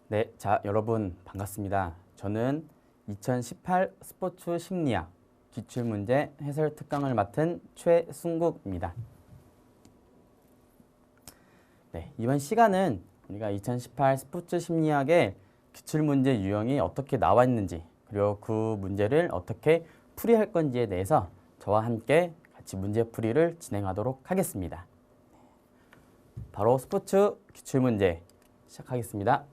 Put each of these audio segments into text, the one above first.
네, 자, 여러분 반갑습니다. 저는 2018 스포츠 심리학 기출문제 해설 특강을 맡은 최승국입니다. 네, 이번 시간은 우리가 2018 스포츠 심리학의 기출문제 유형이 어떻게 나와 있는지 그리고 그 문제를 어떻게 풀이할 건지에 대해서 저와 함께 같이 문제풀이를 진행하도록 하겠습니다. 바로 스포츠 기출문제 시작하겠습니다.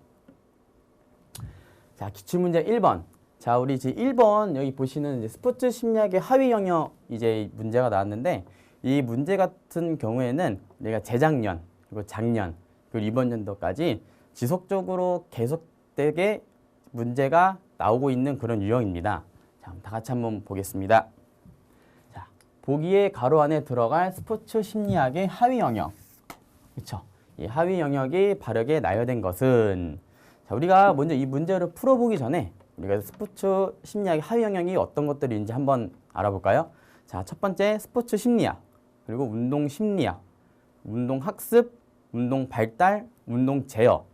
자, 기출문제 1번. 자, 우리 이제 1번 여기 보시는 이제 스포츠 심리학의 하위 영역 이제 문제가 나왔는데 이 문제 같은 경우에는 내가 재작년 그리고 작년 그리고 이번 연도까지 지속적으로 계속되게 문제가 나오고 있는 그런 유형입니다. 자, 다 같이 한번 보겠습니다. 자, 보기의 가로 안에 들어갈 스포츠 심리학의 하위 영역. 그렇죠? 이 하위 영역이 바르게 나열된 것은 자, 우리가 먼저 이 문제를 풀어보기 전에 우리가 스포츠 심리학의 하위 영역이 어떤 것들이 있는지 한번 알아볼까요? 자, 첫 번째 스포츠 심리학, 그리고 운동 심리학, 운동 학습, 운동 발달, 운동 제어,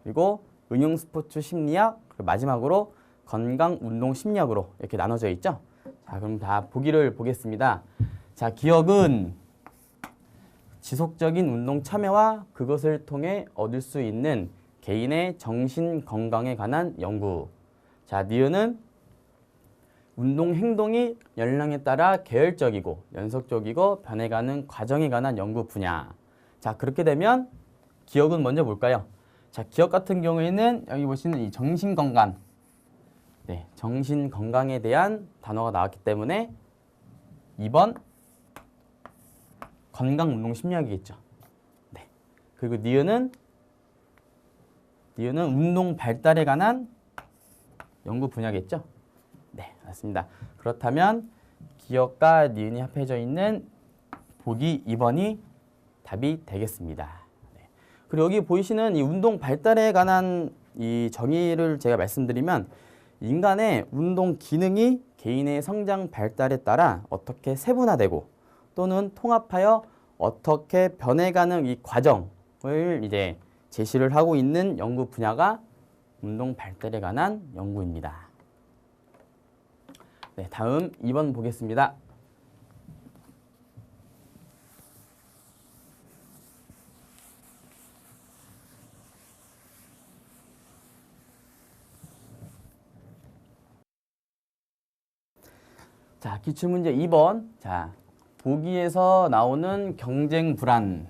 그리고 응용 스포츠 심리학, 그리고 마지막으로 건강 운동 심리학으로 이렇게 나눠져 있죠? 자, 그럼 다 보기를 보겠습니다. 자, 기억은 지속적인 운동 참여와 그것을 통해 얻을 수 있는 개인의 정신 건강에 관한 연구. 자, 니은은 운동 행동이 연령에 따라 계열적이고 연속적이고 변해가는 과정에 관한 연구 분야. 자, 그렇게 되면 기억은 먼저 볼까요? 자, 기억 같은 경우에는 여기 보시는 이 정신 건강. 네, 정신 건강에 대한 단어가 나왔기 때문에 2번 건강 운동 심리학이겠죠. 네. 그리고 니은은 운동 발달에 관한 연구 분야겠죠? 네, 맞습니다. 그렇다면 기억과 니은이 합해져 있는 보기 2번이 답이 되겠습니다. 네. 그리고 여기 보이시는 이 운동 발달에 관한 이 정의를 제가 말씀드리면 인간의 운동 기능이 개인의 성장 발달에 따라 어떻게 세분화되고 또는 통합하여 어떻게 변해가는 이 과정을 이제 제시를 하고 있는 연구 분야가 운동 발달에 관한 연구입니다. 네, 다음 2번 보겠습니다. 자, 기출문제 2번. 자, 보기에서 나오는 경쟁 불안.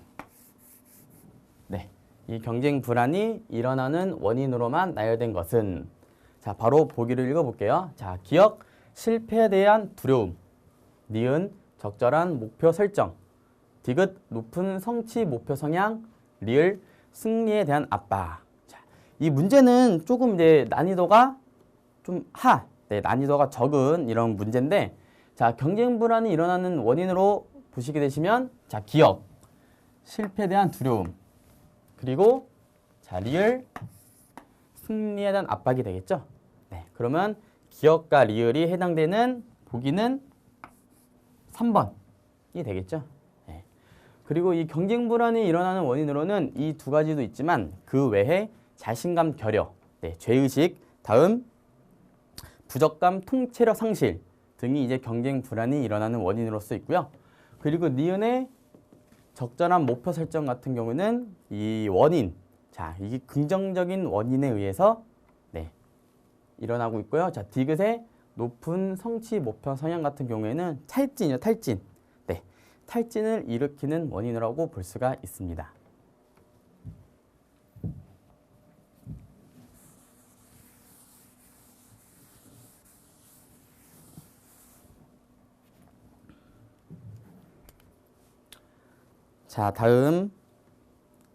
네. 이 경쟁 불안이 일어나는 원인으로만 나열된 것은 자, 바로 보기를 읽어볼게요. 자, 기억, 실패에 대한 두려움, 니은, 적절한 목표 설정, 디귿, 높은 성취 목표 성향, 리을, 승리에 대한 압박. 자, 이 문제는 조금 이제 난이도가 좀 네, 난이도가 적은 이런 문제인데 자, 경쟁 불안이 일어나는 원인으로 보시게 되시면 자, 기억, 실패에 대한 두려움, 그리고 자, 리을, 승리에 대한 압박이 되겠죠? 네, 그러면 기억과 리을이 해당되는 보기는 3번이 되겠죠? 네. 그리고 이 경쟁 불안이 일어나는 원인으로는 이 두 가지도 있지만 그 외에 자신감 결여, 네, 죄의식, 다음 부적감 통제력 상실 등이 이제 경쟁 불안이 일어나는 원인으로서 있고요. 그리고 니은의 적절한 목표 설정 같은 경우는 이 원인, 자, 이게 긍정적인 원인에 의해서 네, 일어나고 있고요. 자, 디귿의 높은 성취 목표 성향 같은 경우에는 탈진이요, 탈진. 네, 탈진을 일으키는 원인이라고 볼 수가 있습니다. 자, 다음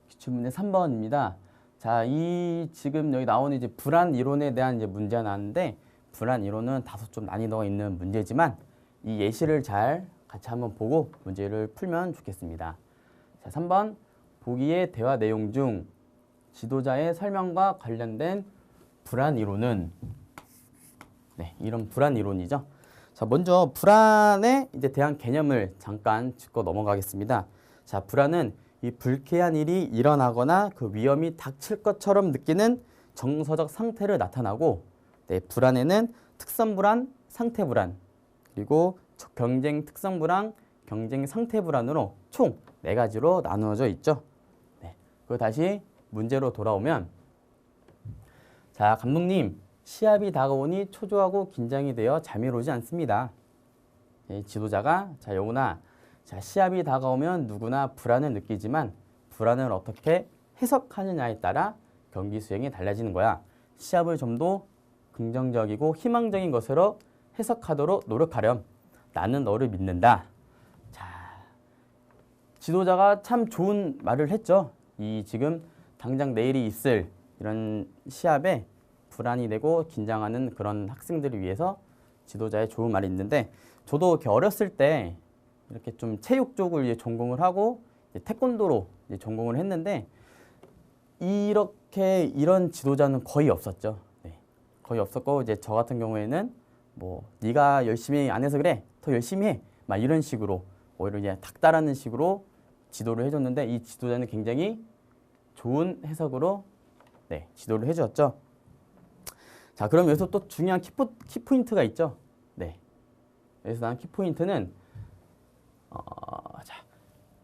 기출문제 3번입니다. 자, 이 지금 여기 나오는 이제 불안 이론에 대한 이제 문제가 나왔는데 불안 이론은 다소 좀 난이도가 있는 문제지만 이 예시를 잘 같이 한번 보고 문제를 풀면 좋겠습니다. 자, 3번 보기의 대화 내용 중 지도자의 설명과 관련된 불안 이론은 네, 이런 불안 이론이죠. 자, 먼저 불안에 이제 대한 개념을 잠깐 짚고 넘어가겠습니다. 자, 불안은 이 불쾌한 일이 일어나거나 그 위험이 닥칠 것처럼 느끼는 정서적 상태를 나타나고 네, 불안에는 특성 불안, 상태 불안 그리고 경쟁 특성 불안, 경쟁 상태 불안으로 총 4가지로 나누어져 있죠. 네, 그리고 다시 문제로 돌아오면 자, 감독님 시합이 다가오니 초조하고 긴장이 되어 잠이 오지 않습니다. 네, 지도자가 자, 영훈아 자, 시합이 다가오면 누구나 불안을 느끼지만 불안을 어떻게 해석하느냐에 따라 경기 수행이 달라지는 거야. 시합을 좀 더 긍정적이고 희망적인 것으로 해석하도록 노력하렴. 나는 너를 믿는다. 자, 지도자가 참 좋은 말을 했죠. 이 지금 당장 내일이 있을 이런 시합에 불안이 되고 긴장하는 그런 학생들을 위해서 지도자의 좋은 말이 있는데 저도 이렇게 어렸을 때 이렇게 좀 체육 쪽을 이제 전공을 하고 이제 태권도로 이제 전공을 했는데 이런 지도자는 거의 없었죠. 네. 거의 없었고 이제 저 같은 경우에는 뭐 네가 열심히 안 해서 그래 더 열심히 해 막 이런 식으로 오히려 이제 닥달하는 식으로 지도를 해줬는데 이 지도자는 굉장히 좋은 해석으로 네, 지도를 해주었죠. 자, 그럼 여기서 또 중요한 키포인트가 있죠. 네. 여기서 난 키포인트는 자,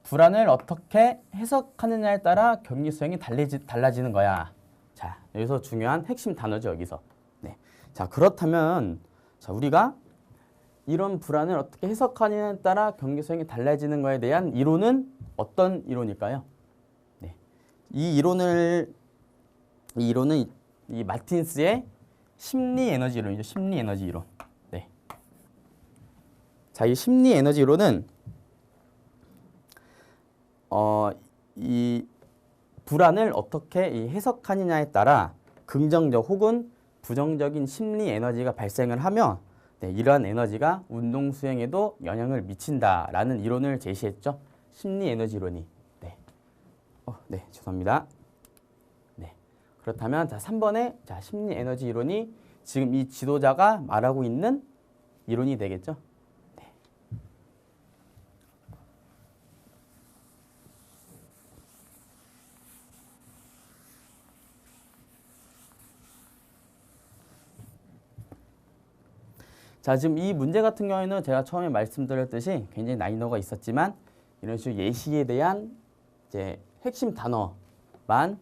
불안을 어떻게 해석하느냐에 따라 경기 수행이 달라지는 거야. 자, 여기서 중요한 핵심 단어죠, 여기서. 네. 자, 그렇다면 자, 우리가 이런 불안을 어떻게 해석하느냐에 따라 경기 수행이 달라지는 거에 대한 이론은 어떤 이론일까요? 네. 이 이론은 이 마틴스의 심리 에너지 이론이죠. 심리 에너지 이론. 네. 자, 이 심리 에너지 이론은 이 불안을 어떻게 해석하느냐에 따라 긍정적 혹은 부정적인 심리 에너지가 발생을 하며 네, 이러한 에너지가 운동 수행에도 영향을 미친다라는 이론을 제시했죠. 심리 에너지 이론이. 네. 네, 죄송합니다. 네. 그렇다면 자, 3번에 자, 심리 에너지 이론이 지금 이 지도자가 말하고 있는 이론이 되겠죠. 네. 자, 지금 이 문제 같은 경우에는 제가 처음에 말씀드렸듯이 굉장히 난이도가 있었지만 이런 식으로 예시에 대한 이제 핵심 단어만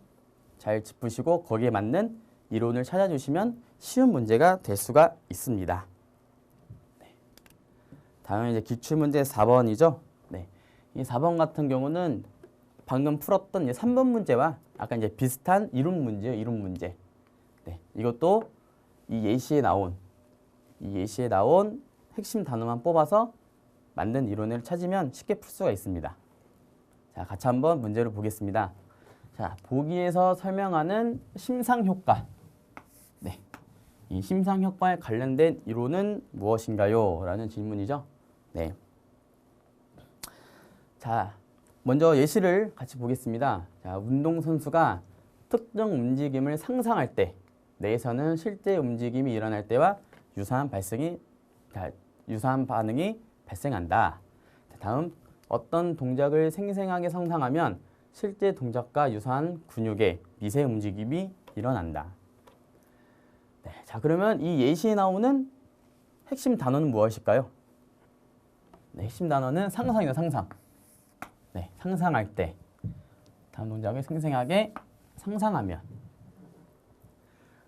잘 짚으시고 거기에 맞는 이론을 찾아주시면 쉬운 문제가 될 수가 있습니다. 네. 다음에 이제 기출문제 4번이죠. 네. 이 4번 같은 경우는 방금 풀었던 이제 3번 문제와 약간 이제 비슷한 이론 문제예요. 이론 문제. 네. 이것도 이 예시에 나온 핵심 단어만 뽑아서 만든 이론을 찾으면 쉽게 풀 수가 있습니다. 자, 같이 한번 문제를 보겠습니다. 자, 보기에서 설명하는 심상효과. 네. 이 심상효과에 관련된 이론은 무엇인가요? 라는 질문이죠. 네. 자, 먼저 예시를 같이 보겠습니다. 자, 운동선수가 특정 움직임을 상상할 때, 뇌에서는 실제 움직임이 일어날 때와 유사한 반응이 발생한다. 다음, 어떤 동작을 생생하게 상상하면 실제 동작과 유사한 근육의 미세 움직임이 일어난다. 네, 자, 그러면 이 예시에 나오는 핵심 단어는 무엇일까요? 네, 핵심 단어는 상상이다, 상상. 네, 상상할 때. 다음 동작을 생생하게 상상하면.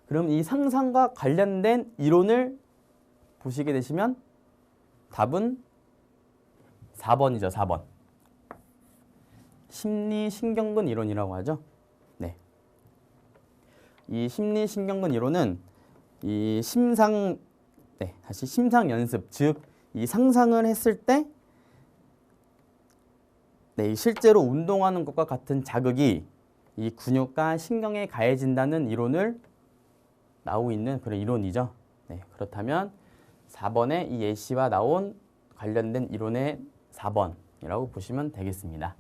그럼 이 상상과 관련된 이론을 보시게 되시면 답은 4번이죠. 4번. 심리신경근 이론이라고 하죠. 네. 이 심리신경근 이론은 이 심상 연습, 즉 이 상상을 했을 때 네, 실제로 운동하는 것과 같은 자극이 이 근육과 신경에 가해진다는 이론을 나오고 있는 그런 이론이죠. 네, 그렇다면 4번에 이 예시와 나온 관련된 이론의 4번이라고 보시면 되겠습니다.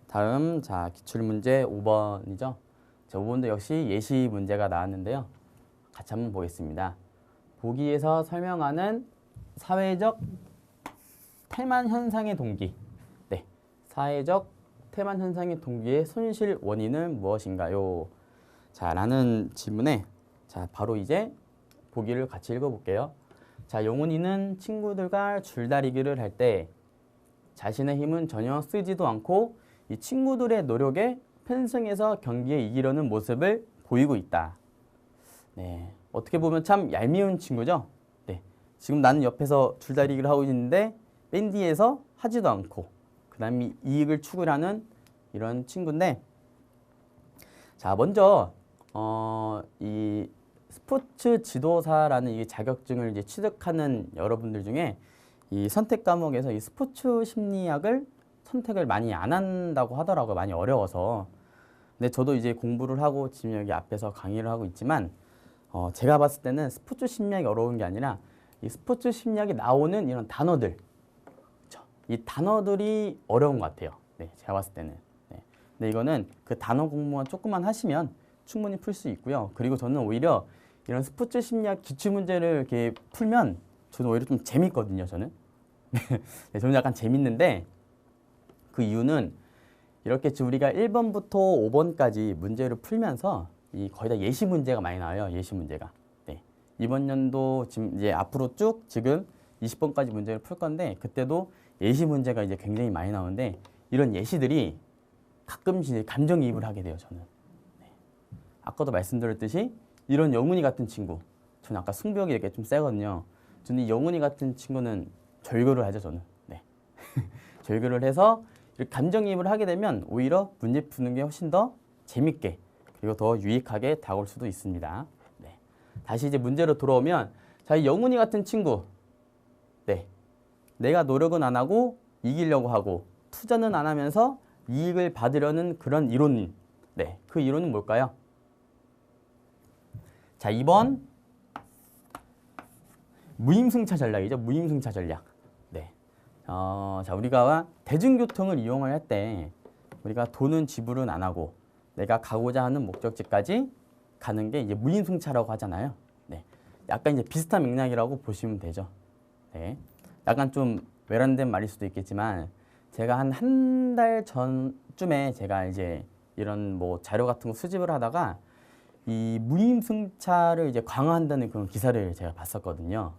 다음 자 기출문제 5번이죠. 자, 5번도 역시 예시 문제가 나왔는데요. 같이 한번 보겠습니다. 보기에서 설명하는 사회적 태만 현상의 동기. 네. 사회적 태만 현상의 동기의 손실 원인은 무엇인가요? 자, 라는 질문에 자, 바로 이제 보기를 같이 읽어볼게요. 자, 용훈이는 친구들과 줄다리기를 할 때 자신의 힘은 전혀 쓰지도 않고 이 친구들의 노력에 편승해서 경기에 이기려는 모습을 보이고 있다. 네, 어떻게 보면 참 얄미운 친구죠. 네, 지금 나는 옆에서 줄다리기를 하고 있는데 밴디에서 하지도 않고 그 다음에 이익을 추구하는 이런 친구인데 자, 먼저 이 스포츠 지도사라는 이 자격증을 이제 취득하는 여러분들 중에 이 선택 과목에서 이 스포츠 심리학을 선택을 많이 안 한다고 하더라고요. 많이 어려워서. 근데 저도 이제 공부를 하고 지금 여기 앞에서 강의를 하고 있지만 제가 봤을 때는 스포츠 심리학이 어려운 게 아니라 이 스포츠 심리학에 나오는 이런 단어들, 그렇죠? 이 단어들이 어려운 것 같아요. 네, 제가 봤을 때는. 네. 근데 이거는 그 단어 공부만 조금만 하시면 충분히 풀 수 있고요. 그리고 저는 오히려 이런 스포츠 심리학 기출 문제를 이렇게 풀면 저는 오히려 좀 재밌거든요. 저는. 네, 저는 약간 재밌는데 그 이유는 이렇게 우리가 1번부터 5번까지 문제를 풀면서 이 거의 다 예시 문제가 많이 나와요. 예시 문제가. 네. 이번 연도 지금 이제 앞으로 쭉 지금 20번까지 문제를 풀 건데 그때도 예시 문제가 이제 굉장히 많이 나오는데 이런 예시들이 가끔씩 감정이입을 하게 돼요. 저는. 네. 아까도 말씀드렸듯이 이런 영훈이 같은 친구, 저는 아까 승부욕이 이렇게 좀 세거든요. 저는 이 영훈이 같은 친구는 절교를 하죠. 저는. 네. 절교를 해서 이렇게 감정이입을 하게 되면 오히려 문제 푸는 게 훨씬 더 재밌게 그리고 더 유익하게 다가올 수도 있습니다. 네. 다시 이제 문제로 돌아오면 자, 이 영훈이 같은 친구, 네. 내가 노력은 안 하고 이기려고 하고 투자는 안 하면서 이익을 받으려는 그런 이론, 네. 그 이론은 뭘까요? 자, 2번 무임승차 전략이죠. 무임승차 전략. 네. 자, 우리가 대중교통을 이용을 할 때 우리가 돈은 지불은 안 하고 내가 가고자 하는 목적지까지 가는 게 이제 무임승차라고 하잖아요. 네. 약간 이제 비슷한 맥락이라고 보시면 되죠. 네. 약간 좀 외람된 말일 수도 있겠지만 제가 한 달 전쯤에 제가 이제 이런 뭐 자료 같은 거 수집을 하다가 이 무임승차를 이제 강화한다는 그런 기사를 제가 봤었거든요.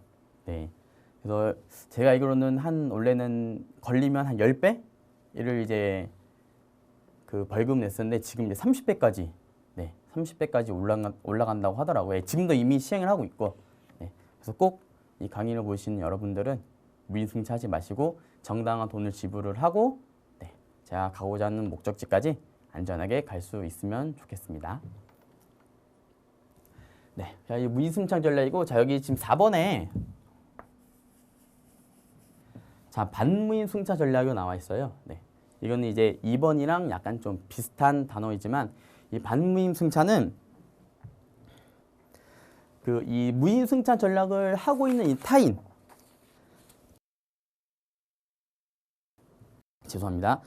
네. 그래서 제가 알기로는 원래는 걸리면 한 10배를 이제 그 벌금 냈었는데 지금 이제 30배까지, 네, 30배까지 올라간다고 하더라고요. 지금도 이미 시행을 하고 있고, 네. 그래서 꼭 이 강의를 보시는 여러분들은 무임승차하지 마시고 정당한 돈을 지불을 하고, 네, 제가 가고자 하는 목적지까지 안전하게 갈 수 있으면 좋겠습니다. 네, 자, 이 무임승차 전략이고, 자, 여기 지금 4번에 자, 반무임승차 전략이 나와 있어요. 네. 이거는 이제 2번이랑 약간 좀 비슷한 단어이지만 이 반무임승차는 그 이 무임승차 전략을 하고 있는 이 타인, 죄송합니다.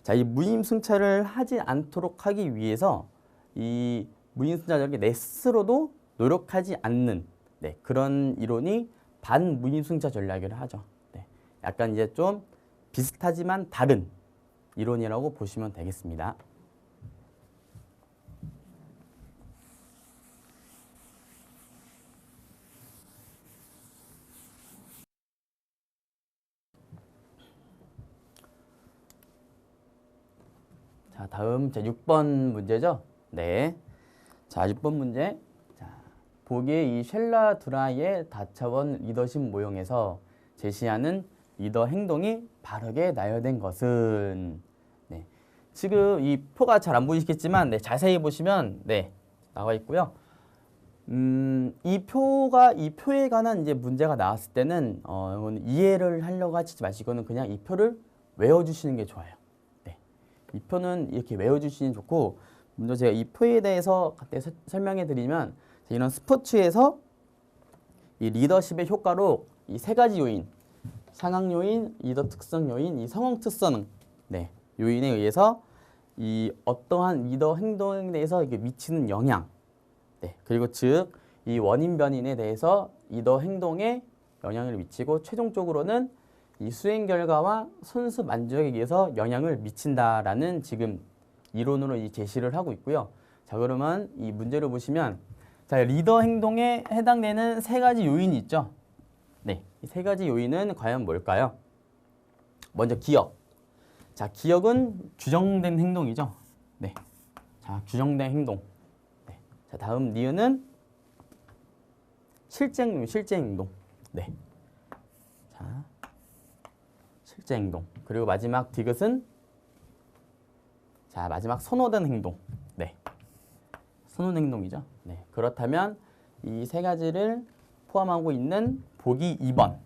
자, 이 무임승차를 하지 않도록 하기 위해서 이 무임승차 전략이 내 스스로도 노력하지 않는, 네, 그런 이론이 반무임승차 전략이라 하죠. 네, 약간 이제 좀 비슷하지만 다른 이론이라고 보시면 되겠습니다. 자, 다음 제 6번 문제죠. 네. 자, 6번 문제. 자, 보기에 이 쉘라 드라이의 다차원 리더십 모형에서 제시하는 리더 행동이 바르게 나열된 것은, 네. 지금 이 표가 잘 안 보이시겠지만, 네, 자세히 보시면, 네, 나와 있고요. 이 표에 관한 이제 문제가 나왔을 때는, 이건 이해를 하려고 하지 마시고는 그냥 이 표를 외워주시는 게 좋아요. 이 표는 이렇게 외워주시면 좋고, 먼저 제가 이 표에 대해서 설명해 드리면, 이런 스포츠에서 이 리더십의 효과로 이 세 가지 요인, 상황 요인, 리더 특성 요인, 이 상황 특성, 네, 요인에 의해서 이 어떠한 리더 행동에 대해서 이게 미치는 영향, 네, 그리고 즉 이 원인 변인에 대해서 리더 행동의 영향을 미치고 최종적으로는 이 수행 결과와 선수 만족에 의해서 영향을 미친다라는 지금 이론으로 이 제시를 하고 있고요. 자, 그러면 이 문제를 보시면 자, 리더 행동에 해당되는 세 가지 요인이 있죠. 네, 이 세 가지 요인은 과연 뭘까요? 먼저 기억. 자, 기억은 규정된 행동이죠. 네, 자, 규정된 행동. 네. 자, 다음 니은은 실제 행동. 네, 자, 실제 행동. 그리고 마지막 디귿은 자, 마지막 선호된 행동. 네, 선호된 행동이죠. 네, 그렇다면 이 세 가지를 포함하고 있는 보기 2번.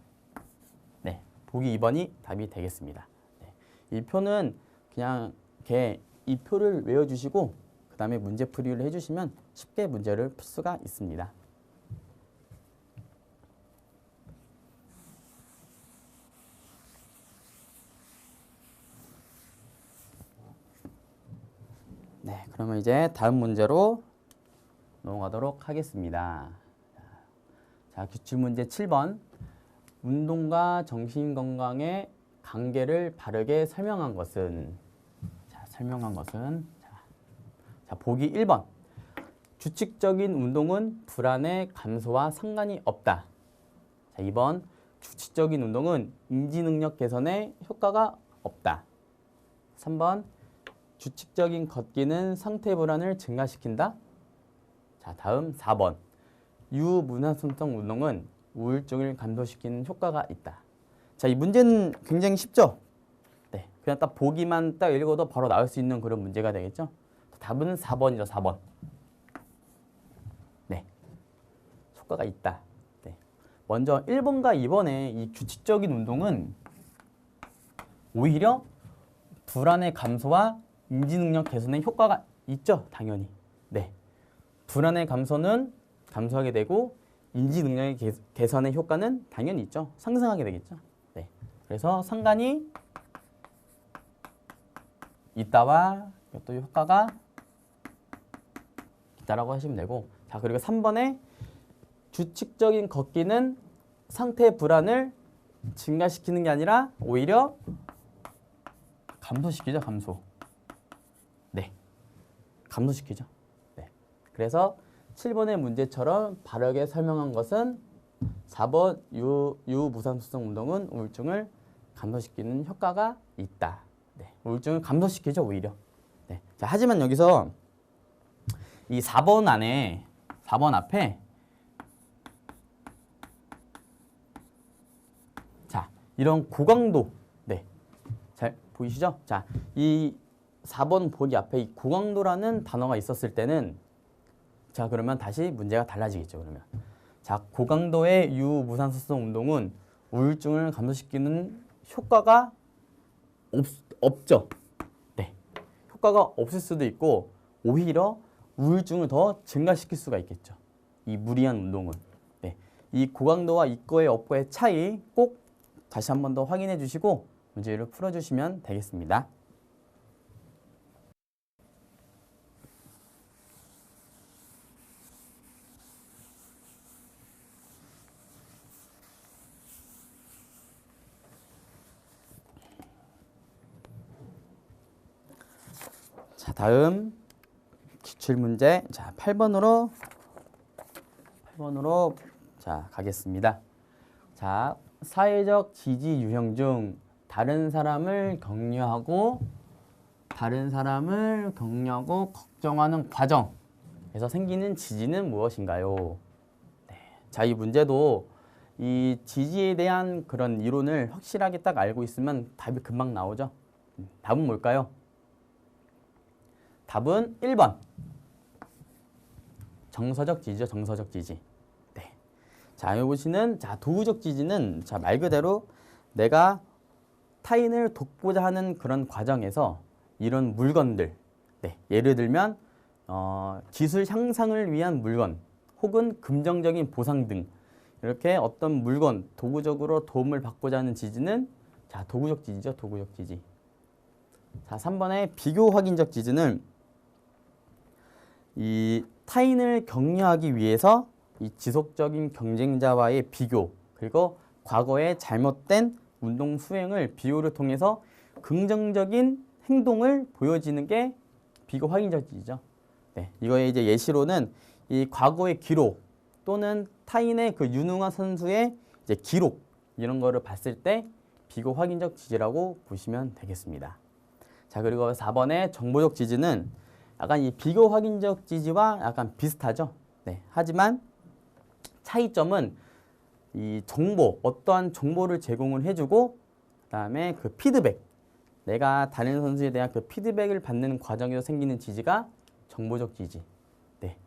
네, 보기 2번이 답이 되겠습니다. 네, 이 표는 그냥 이렇게 이 표를 외워주시고 그 다음에 문제풀이를 해주시면 쉽게 문제를 풀 수가 있습니다. 네, 그러면 이제 다음 문제로 넘어가도록 하겠습니다. 자, 기출문제 7번. 운동과 정신건강의 관계를 바르게 설명한 것은? 자, 자, 보기 1번. 규칙적인 운동은 불안의 감소와 상관이 없다. 자, 2번. 규칙적인 운동은 인지능력 개선에 효과가 없다. 3번. 규칙적인 걷기는 상태 불안을 증가시킨다. 자, 다음 4번. 유문화성성 운동은 우울증을 감소시키는 효과가 있다. 자, 이 문제는 굉장히 쉽죠? 네, 그냥 딱 보기만 딱 읽어도 바로 나올 수 있는 그런 문제가 되겠죠? 답은 4번이죠, 4번. 네, 효과가 있다. 네. 먼저 1번과 2번의 이 규칙적인 운동은 오히려 불안의 감소와 인지능력 개선에 효과가 있죠, 당연히. 네, 불안의 감소는 감소하게 되고 인지능력의 개선의 효과는 당연히 있죠. 상승하게 되겠죠. 네, 그래서 상관이 있다와 또 효과가 있다라고 하시면 되고, 자, 그리고 3번에 규칙적인 걷기는 상태 불안을 증가시키는 게 아니라 오히려 감소시키죠, 감소. 네, 감소시키죠. 네, 그래서 7번의 문제처럼 바르게 설명한 것은 4번 유무상수성 운동은 우울증을 감소시키는 효과가 있다. 네, 우울증을 감소시키죠, 오히려. 네, 자, 하지만 여기서 이 4번 안에 4번 앞에 자, 이런 고강도, 네, 잘 보이시죠? 자, 이 4번 보기 앞에 이 고강도라는 단어가 있었을 때는 자, 그러면 다시 문제가 달라지겠죠, 그러면. 자, 고강도의 유무산소성 운동은 우울증을 감소시키는 효과가 없죠. 네, 효과가 없을 수도 있고 오히려 우울증을 더 증가시킬 수가 있겠죠, 이 무리한 운동은. 네, 이 고강도와 있고의 없고의 차이 꼭 다시 한 번 더 확인해 주시고 문제를 풀어주시면 되겠습니다. 자, 다음 기출문제, 자, 8번으로 자, 가겠습니다. 자, 사회적 지지 유형 중 다른 사람을 격려하고 걱정하는 과정에서 생기는 지지는 무엇인가요? 네. 자, 이 문제도 이 지지에 대한 그런 이론을 확실하게 딱 알고 있으면 답이 금방 나오죠. 답은 뭘까요? 답은 1번. 정서적 지지죠, 정서적 지지. 네. 자, 여기 보시는, 자, 도구적 지지는, 자, 말 그대로 내가 타인을 돕고자 하는 그런 과정에서 이런 물건들, 네, 예를 들면, 기술 향상을 위한 물건, 혹은 긍정적인 보상 등, 이렇게 어떤 물건, 도구적으로 도움을 받고자 하는 지지는, 자, 도구적 지지죠, 도구적 지지. 자, 3번의 비교 확인적 지지는, 이 타인을 격려하기 위해서 이 지속적인 경쟁자와의 비교, 그리고 과거의 잘못된 운동 수행을 비교를 통해서 긍정적인 행동을 보여지는 게 비교 확인적 지지죠. 네, 이거의 이제 예시로는 이 과거의 기록 또는 타인의 그 유능한 선수의 이제 기록 이런 거를 봤을 때 비교 확인적 지지라고 보시면 되겠습니다. 자, 그리고 4번의 정보적 지지는 약간 이 비교 확인적 지지와 약간 비슷하죠. 네, 하지만 차이점은 이 정보, 어떠한 정보를 제공을 해주고 그다음에 그 피드백, 내가 다른 선수에 대한 그 피드백을 받는 과정에서 생기는 지지가 정보적 지지. 네,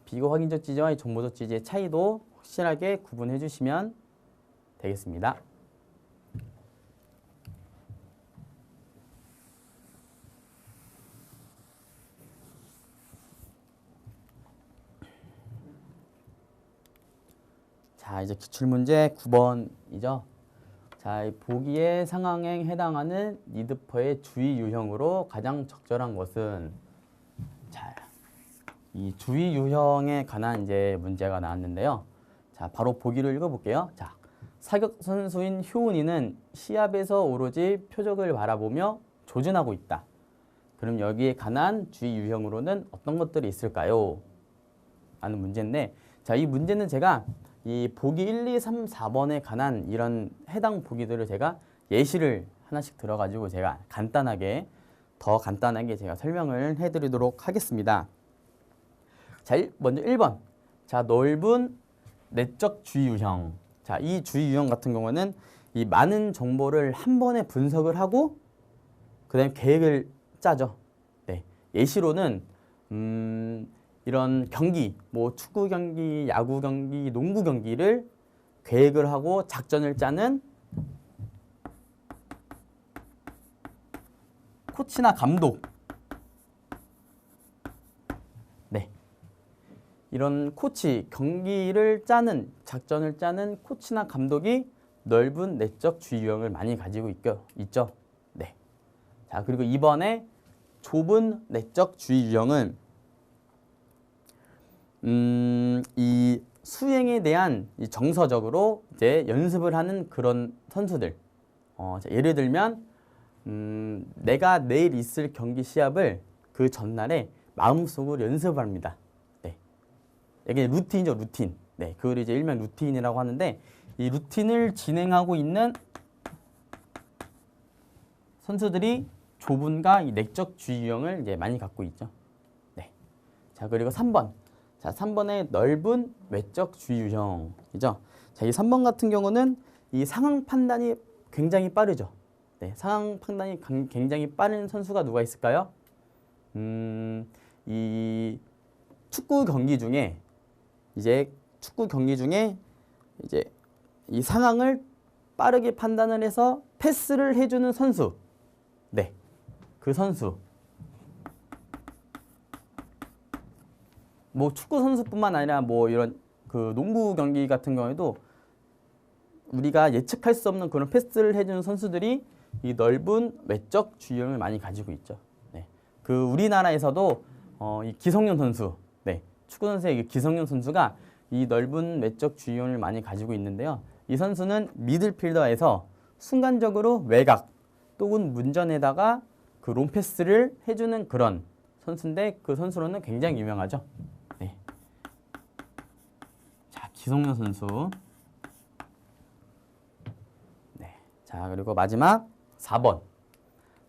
비교 확인적 지지와 이 정보적 지지의 차이도 확실하게 구분해 주시면 되겠습니다. 자, 이제 기출문제 9번이죠. 자, 이 보기의 상황에 해당하는 니드퍼의 주의 유형으로 가장 적절한 것은, 자, 이 주의 유형에 관한 이제 문제가 나왔는데요. 자, 바로 보기를 읽어볼게요. 자, 사격 선수인 효은이는 시합에서 오로지 표적을 바라보며 조준하고 있다. 그럼 여기에 관한 주의 유형으로는 어떤 것들이 있을까요? 하는 문제인데, 자, 이 문제는 제가 이 보기 1, 2, 3, 4번에 관한 이런 해당 보기들을 제가 예시를 하나씩 들어가지고 제가 더 간단하게 제가 설명을 해드리도록 하겠습니다. 자, 먼저 1번. 자, 넓은 내적 주의 유형. 자, 이 주의 유형 같은 경우는 이 많은 정보를 한 번에 분석을 하고 그다음에 계획을 짜죠. 네, 예시로는 이런 경기, 뭐 축구 경기, 야구 경기, 농구 경기를 계획을 하고 작전을 짜는 코치나 감독. 네, 이런 코치, 경기를 짜는, 작전을 짜는 코치나 감독이 넓은 내적 주의 유형을 많이 가지고 있죠. 네. 자, 그리고 이번에 좁은 내적 주의 유형은 이 수행에 대한 정서적으로 이제 연습을 하는 그런 선수들. 자, 예를 들면 내가 내일 있을 경기 시합을 그 전날에 마음속으로 연습을 합니다. 네, 이게 루틴이죠, 루틴. 네, 그걸 이제 일명 루틴이라고 하는데 이 루틴을 진행하고 있는 선수들이 좁은과 이 내적 주의 유형을 이제 많이 갖고 있죠. 네, 자, 그리고 3번. 자, 3번의 넓은 외적 주의 유형이죠. 자, 이 3번 같은 경우는 이 상황 판단이 굉장히 빠르죠. 네, 상황 판단이 굉장히 빠른 선수가 누가 있을까요? 이 축구 경기 중에 이제 이 상황을 빠르게 판단을 해서 패스를 해주는 선수. 네, 그 선수. 뭐 축구 선수뿐만 아니라 뭐 이런 그 농구 경기 같은 경우에도 우리가 예측할 수 없는 그런 패스를 해주는 선수들이 이 넓은 외적 주의 유형을 많이 가지고 있죠. 네, 그 우리나라에서도 이 기성용 선수, 네, 축구 선수의 기성용 선수가 이 넓은 외적 주의 유형을 많이 가지고 있는데요. 이 선수는 미들필더에서 순간적으로 외곽 또는 문전에다가 그 롱패스를 해주는 그런 선수인데 그 선수로는 굉장히 유명하죠. 네. 자, 기성용 선수. 네. 자, 그리고 마지막 4번.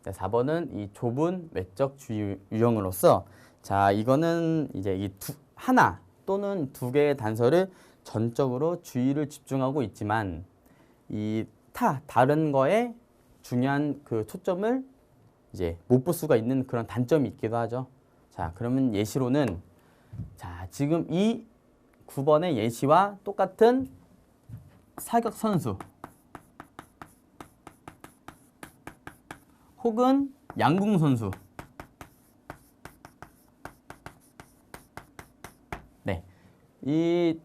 네, 4번은 이 좁은 외적 주의 유형으로서 자, 이거는 이제 하나 또는 두 개의 단서를 전적으로 주의를 집중하고 있지만 다른 거에 중요한 그 초점을 이제 못 볼 수가 있는 그런 단점이 있기도 하죠. 자, 그러면 예시로는 자, 지금 이 9번의 예시와 똑같은 사격 선수 혹은 양궁 선수. 네, 이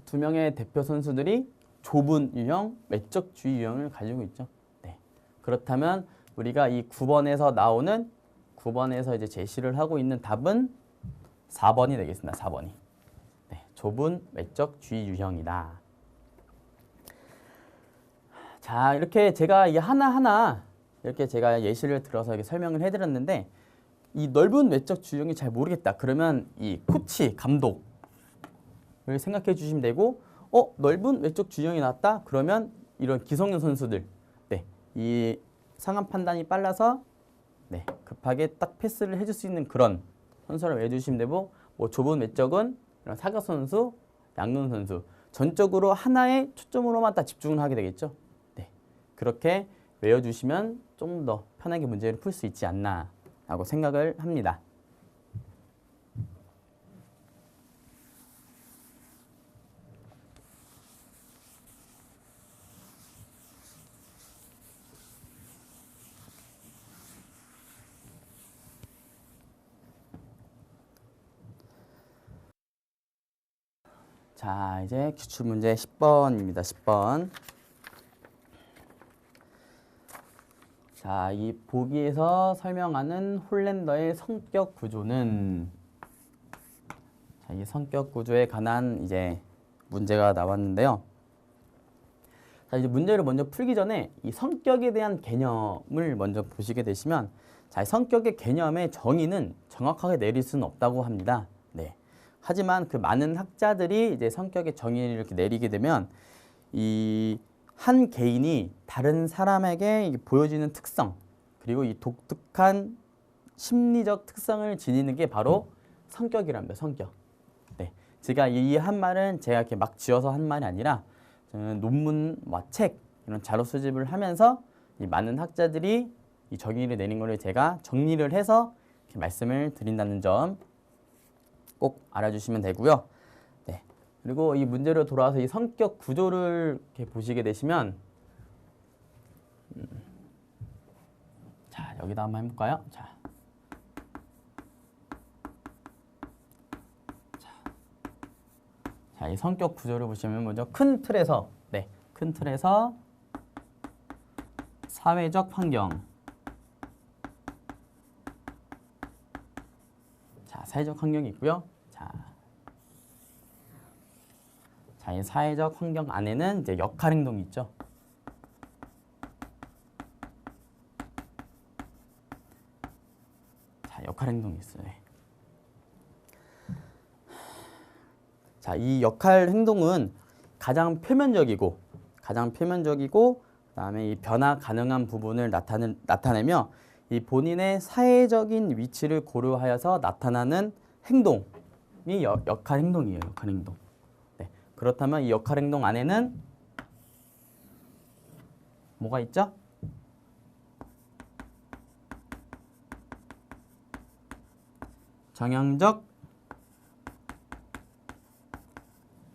두 명의 대표 선수들이 좁은 유형, 외적 주의 유형을 가지고 있죠. 네, 그렇다면 우리가 이 9번에서 이제 제시를 하고 있는 답은 4번이 되겠습니다. 4번이. 네, 좁은 외적 주의 유형이다. 자, 이렇게 제가 이 하나하나 이렇게 제가 예시를 들어서 이렇게 설명을 해드렸는데 이 넓은 외적 주형이 잘 모르겠다. 그러면 이 코치, 감독을 생각해 주시면 되고 넓은 외적 주형이 나왔다. 그러면 이런 기성용 선수들 네, 이 상황 판단이 빨라서 네, 급하게 딱 패스를 해줄 수 있는 그런 선수를 외워주시면 되고 뭐 좁은 외적은 이런 사각 선수, 양눈 선수 전적으로 하나의 초점으로만 딱 집중을 하게 되겠죠. 네, 그렇게 외워주시면 좀 더 편하게 문제를 풀 수 있지 않나 라고 생각을 합니다. 자, 이제 기출문제 10번입니다. 10번. 자, 이 보기에서 설명하는 홀랜더의 성격 구조는 자, 이 성격 구조에 관한 이제 문제가 나왔는데요. 자, 이제 문제를 먼저 풀기 전에 이 성격에 대한 개념을 먼저 보시게 되시면 자, 이 성격의 개념의 정의는 정확하게 내릴 수는 없다고 합니다. 네. 하지만 그 많은 학자들이 이제 성격의 정의를 이렇게 내리게 되면 이 한 개인이 다른 사람에게 보여지는 특성 그리고 이 독특한 심리적 특성을 지니는 게 바로 성격이랍니다. 성격. 네, 제가 이 한 말은 제가 이렇게 막 지어서 한 말이 아니라 저는 논문과 책 이런 자료 수집을 하면서 이 많은 학자들이 이 정의를 내린 거를 제가 정리를 해서 이렇게 말씀을 드린다는 점 꼭 알아주시면 되고요. 네. 그리고 이 문제로 돌아와서 이 성격 구조를 이렇게 보시게 되시면 자, 여기다 한번 해볼까요? 자, 이 성격 구조를 보시면 먼저 큰 틀에서 네, 큰 틀에서 사회적 환경 자, 사회적 환경이 있고요. 자, 이 사회적 환경 안에는 이제 역할 행동이 있죠. 자, 역할 행동이 있어요. 자, 이 역할 행동은 가장 표면적이고 그다음에 이 변화 가능한 부분을 나타내며 이 본인의 사회적인 위치를 고려하여서 나타나는 행동이 역할 행동이에요. 역할 행동. 네. 그렇다면 이 역할 행동 안에는 뭐가 있죠? 정형적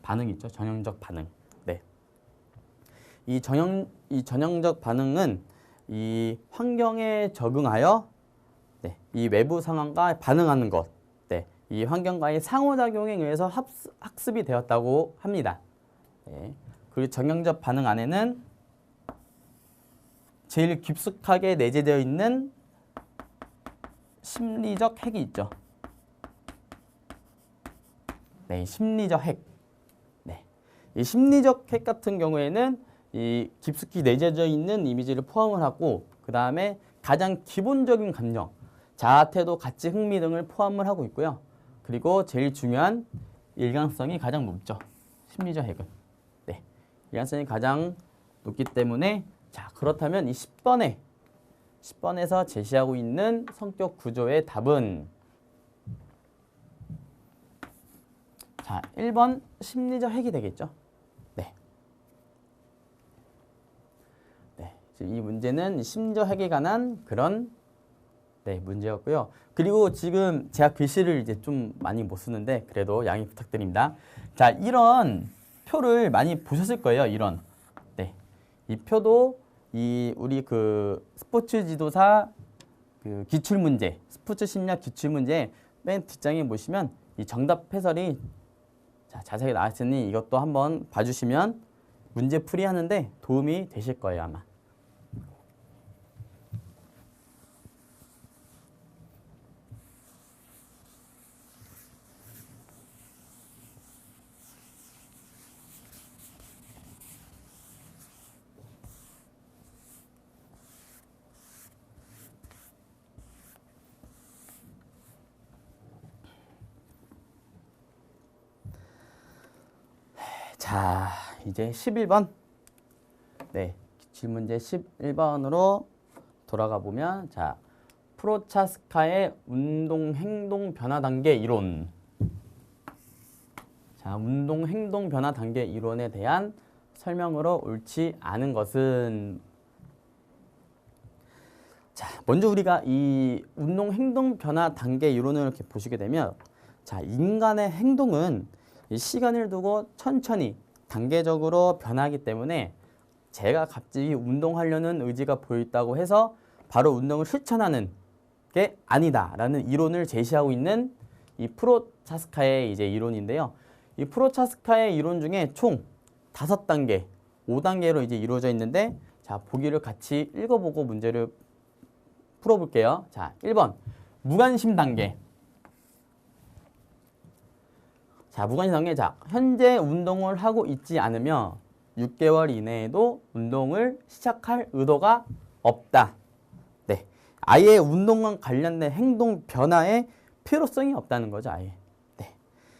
반응이 있죠. 전형적 반응. 네. 이 전형적 반응은 이 환경에 적응하여 네, 이 외부 상황과 반응하는 것. 네. 이 환경과의 상호작용에 의해서 학습이 되었다고 합니다. 네. 그리고 정형적 반응 안에는 제일 깊숙하게 내재되어 있는 심리적 핵이 있죠. 네, 심리적 핵. 네. 이 심리적 핵 같은 경우에는 이 깊숙이 내재져 있는 이미지를 포함을 하고 그 다음에 가장 기본적인 감정, 자아, 태도, 가치, 흥미 등을 포함을 하고 있고요. 그리고 제일 중요한 일관성이 가장 높죠. 심리적 핵은. 네. 일관성이 가장 높기 때문에 자, 그렇다면 이 10번에서 제시하고 있는 성격 구조의 답은 자, 1번 심리적 핵이 되겠죠. 네. 네. 이 문제는 심리적 핵에 관한 그런 네, 문제였고요. 그리고 지금 제가 글씨를 이제 좀 많이 못 쓰는데 그래도 양해 부탁드립니다. 자, 이런 표를 많이 보셨을 거예요. 이런. 네. 이 표도 우리 그 스포츠 지도사 그 기출 문제, 스포츠 심리학 기출 문제 맨 뒷장에 보시면 이 정답 해설이 자, 자세히 나왔으니 이것도 한번 봐주시면 문제 풀이하는데 도움이 되실 거예요, 아마. 자, 이제 11번. 네, 기출문제 11번으로 돌아가 보면, 자, 프로차스카의 운동 행동 변화 단계 이론. 자, 운동 행동 변화 단계 이론에 대한 설명으로 옳지 않은 것은, 자, 먼저 우리가 이 운동 행동 변화 단계 이론을 이렇게 보시게 되면, 자, 인간의 행동은 이 시간을 두고 천천히 단계적으로 변하기 때문에 제가 갑자기 운동하려는 의지가 보였다고 해서 바로 운동을 실천하는 게 아니다라는 이론을 제시하고 있는 이 프로차스카의 이제 이론인데요. 이 프로차스카의 이론 중에 총 5단계, 5단계로 이제 이루어져 있는데, 자, 보기를 같이 읽어보고 문제를 풀어볼게요. 자, 1번 무관심 단계. 자, 무관심 단계. 자, 현재 운동을 하고 있지 않으며 6개월 이내에도 운동을 시작할 의도가 없다. 네, 아예 운동과 관련된 행동 변화에 필요성이 없다는 거죠, 아예. 네.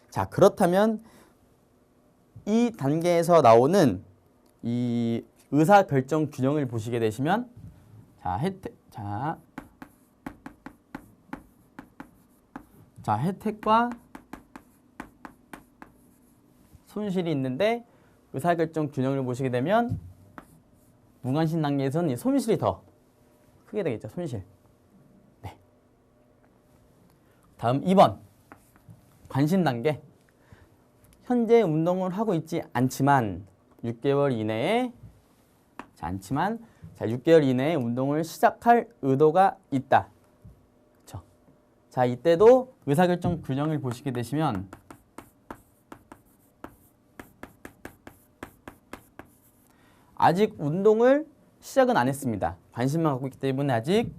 자, 그렇다면 이 단계에서 나오는 이 의사결정 균형을 보시게 되시면, 자, 혜택과 손실이 있는데, 의사결정 균형을 보시게 되면 무관심 단계에서는 이 손실이 더 크게 되겠죠, 손실. 네. 다음 2번 관심 단계. 현재 운동을 하고 있지 않지만 6개월 이내에, 자, 6개월 이내에 운동을 시작할 의도가 있다. 그렇죠? 자, 이때도 의사결정 균형을 보시게 되시면, 아직 운동을 시작은 안 했습니다. 관심만 갖고 있기 때문에 아직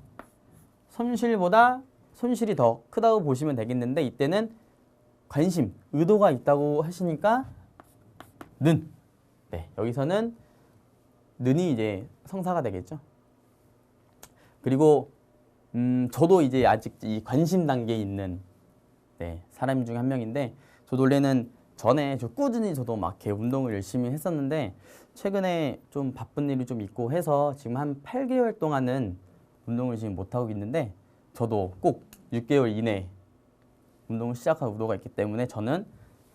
손실보다 손실이 더 크다고 보시면 되겠는데, 이때는 관심, 의도가 있다고 하시니까 는. 네, 여기서는 는이 이제 성사가 되겠죠. 그리고 저도 이제 아직 이 관심 단계에 있는, 네, 사람 중 한 명인데, 저도 원래는 전에 꾸준히 저도 막 이렇게 운동을 열심히 했었는데, 최근에 좀 바쁜 일이 좀 있고 해서 지금 한 8개월 동안은 운동을 지금 못하고 있는데, 저도 꼭 6개월 이내에 운동을 시작할 의도가 있기 때문에 저는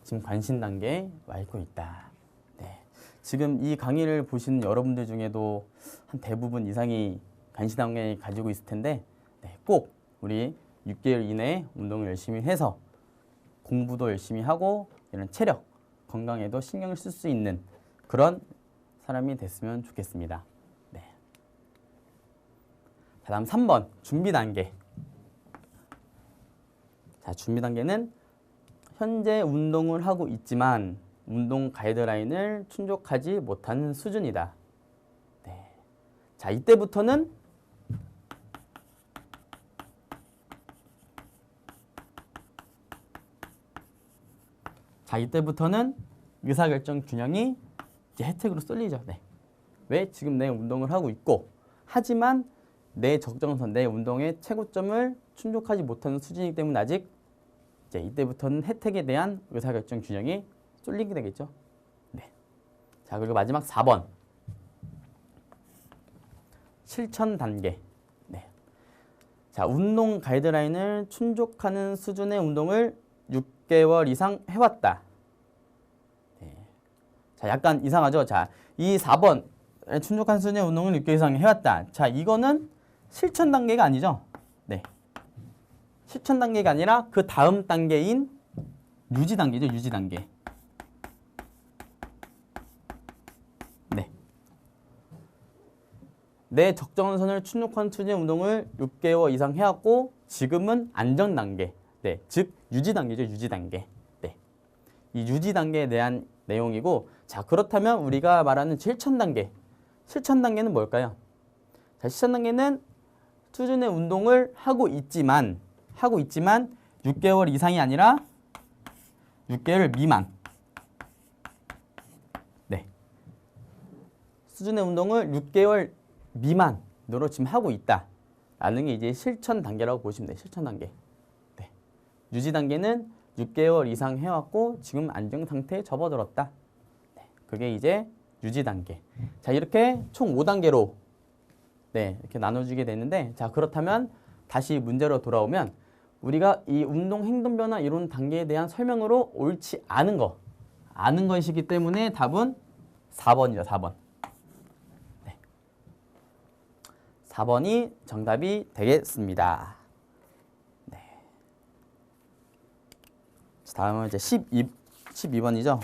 지금 관심 단계에 와 있고 있다. 네. 지금 이 강의를 보시는 여러분들 중에도 한 대부분 이상이 관심 단계에 가지고 있을 텐데, 네, 꼭 우리 6개월 이내에 운동을 열심히 해서 공부도 열심히 하고 이런 체력, 건강에도 신경을 쓸 수 있는 그런 사람이 됐으면 좋겠습니다. 네. 자, 다음 3번 준비 단계. 자, 준비 단계는 현재 운동을 하고 있지만 운동 가이드라인을 충족하지 못하는 수준이다. 네. 자, 이때부터는 의사결정 균형이 이제 혜택으로 쏠리죠. 네. 왜? 지금 내 운동을 하고 있고, 하지만 내 적정선, 내 운동의 최고점을 충족하지 못하는 수준이기 때문에 아직 이제 이때부터는 혜택에 대한 의사결정 균형이 쏠리게 되겠죠. 네. 자, 그리고 마지막 4번 실천 단계. 네. 자, 운동 가이드라인을 충족하는 수준의 운동을 6개월 이상 해왔다. 네. 자, 약간 이상하죠? 자, 이 4번 충족한 수준의 운동을 6개월 이상 해왔다. 자, 이거는 실천 단계가 아니죠? 네. 실천 단계가 아니라 그 다음 단계인 유지 단계죠, 유지 단계. 네. 내 적정선을 충족한 수준의 운동을 6개월 이상 해왔고, 지금은 안정 단계. 네, 즉 유지 단계죠, 유지 단계. 네. 이 유지 단계에 대한 내용이고, 자, 그렇다면 우리가 말하는 실천 단계. 실천 단계는 뭘까요? 자, 실천 단계는 수준의 운동을 하고 있지만 6개월 이상이 아니라 6개월 미만. 네. 수준의 운동을 6개월 미만으로 지금 하고 있다. 라는 게 이제 실천 단계라고 보시면 돼요. 실천 단계. 네. 유지 단계는 6개월 이상 해왔고 지금 안정 상태에 접어들었다. 네. 그게 이제 유지 단계. 자, 이렇게 총 5단계로 네, 이렇게 나눠주게 되는데, 자, 그렇다면 다시 문제로 돌아오면 우리가 이 운동 행동 변화 이론 단계에 대한 설명으로 옳지 아는 것이기 때문에 답은 4번이죠, 4번. 네. 4번이 정답이 되겠습니다. 네. 다음은 이제 12번이죠.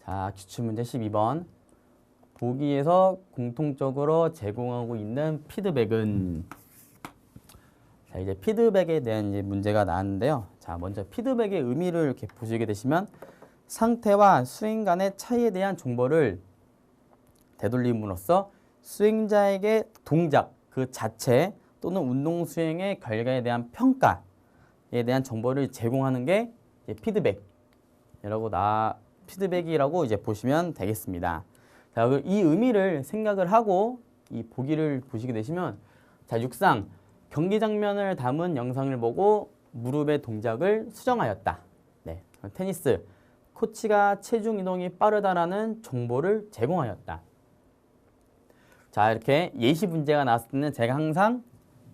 자, 기출문제 12번. 보기에서 공통적으로 제공하고 있는 피드백은, 자, 이제 피드백에 대한 이제 문제가 나왔는데요. 자, 먼저 피드백의 의미를 이렇게 보시게 되시면 상태와 수행 간의 차이에 대한 정보를 되돌림으로써 수행자에게 동작 그 자체 또는 운동 수행의 결과에 대한 평가에 대한 정보를 제공하는 게 이제 피드백이라고 이제 보시면 되겠습니다. 자, 이 의미를 생각을 하고 이 보기를 보시게 되시면, 자, 6상 경기 장면을 담은 영상을 보고 무릎의 동작을 수정하였다. 네, 테니스 코치가 체중 이동이 빠르다라는 정보를 제공하였다. 자, 이렇게 예시 문제가 나왔을 때는 제가 항상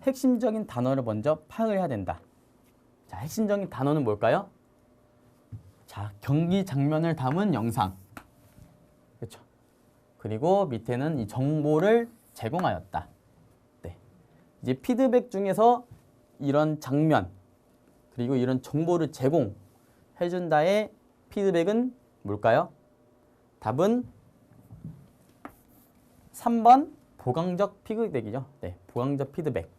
핵심적인 단어를 먼저 파악을 해야 된다. 자, 핵심적인 단어는 뭘까요? 자, 경기 장면을 담은 영상. 그렇죠. 그리고 밑에는 이 정보를 제공하였다. 네. 이제 피드백 중에서 이런 장면, 그리고 이런 정보를 제공해준다의 피드백은 뭘까요? 답은 3번 보강적 피드백이죠. 네, 보강적 피드백.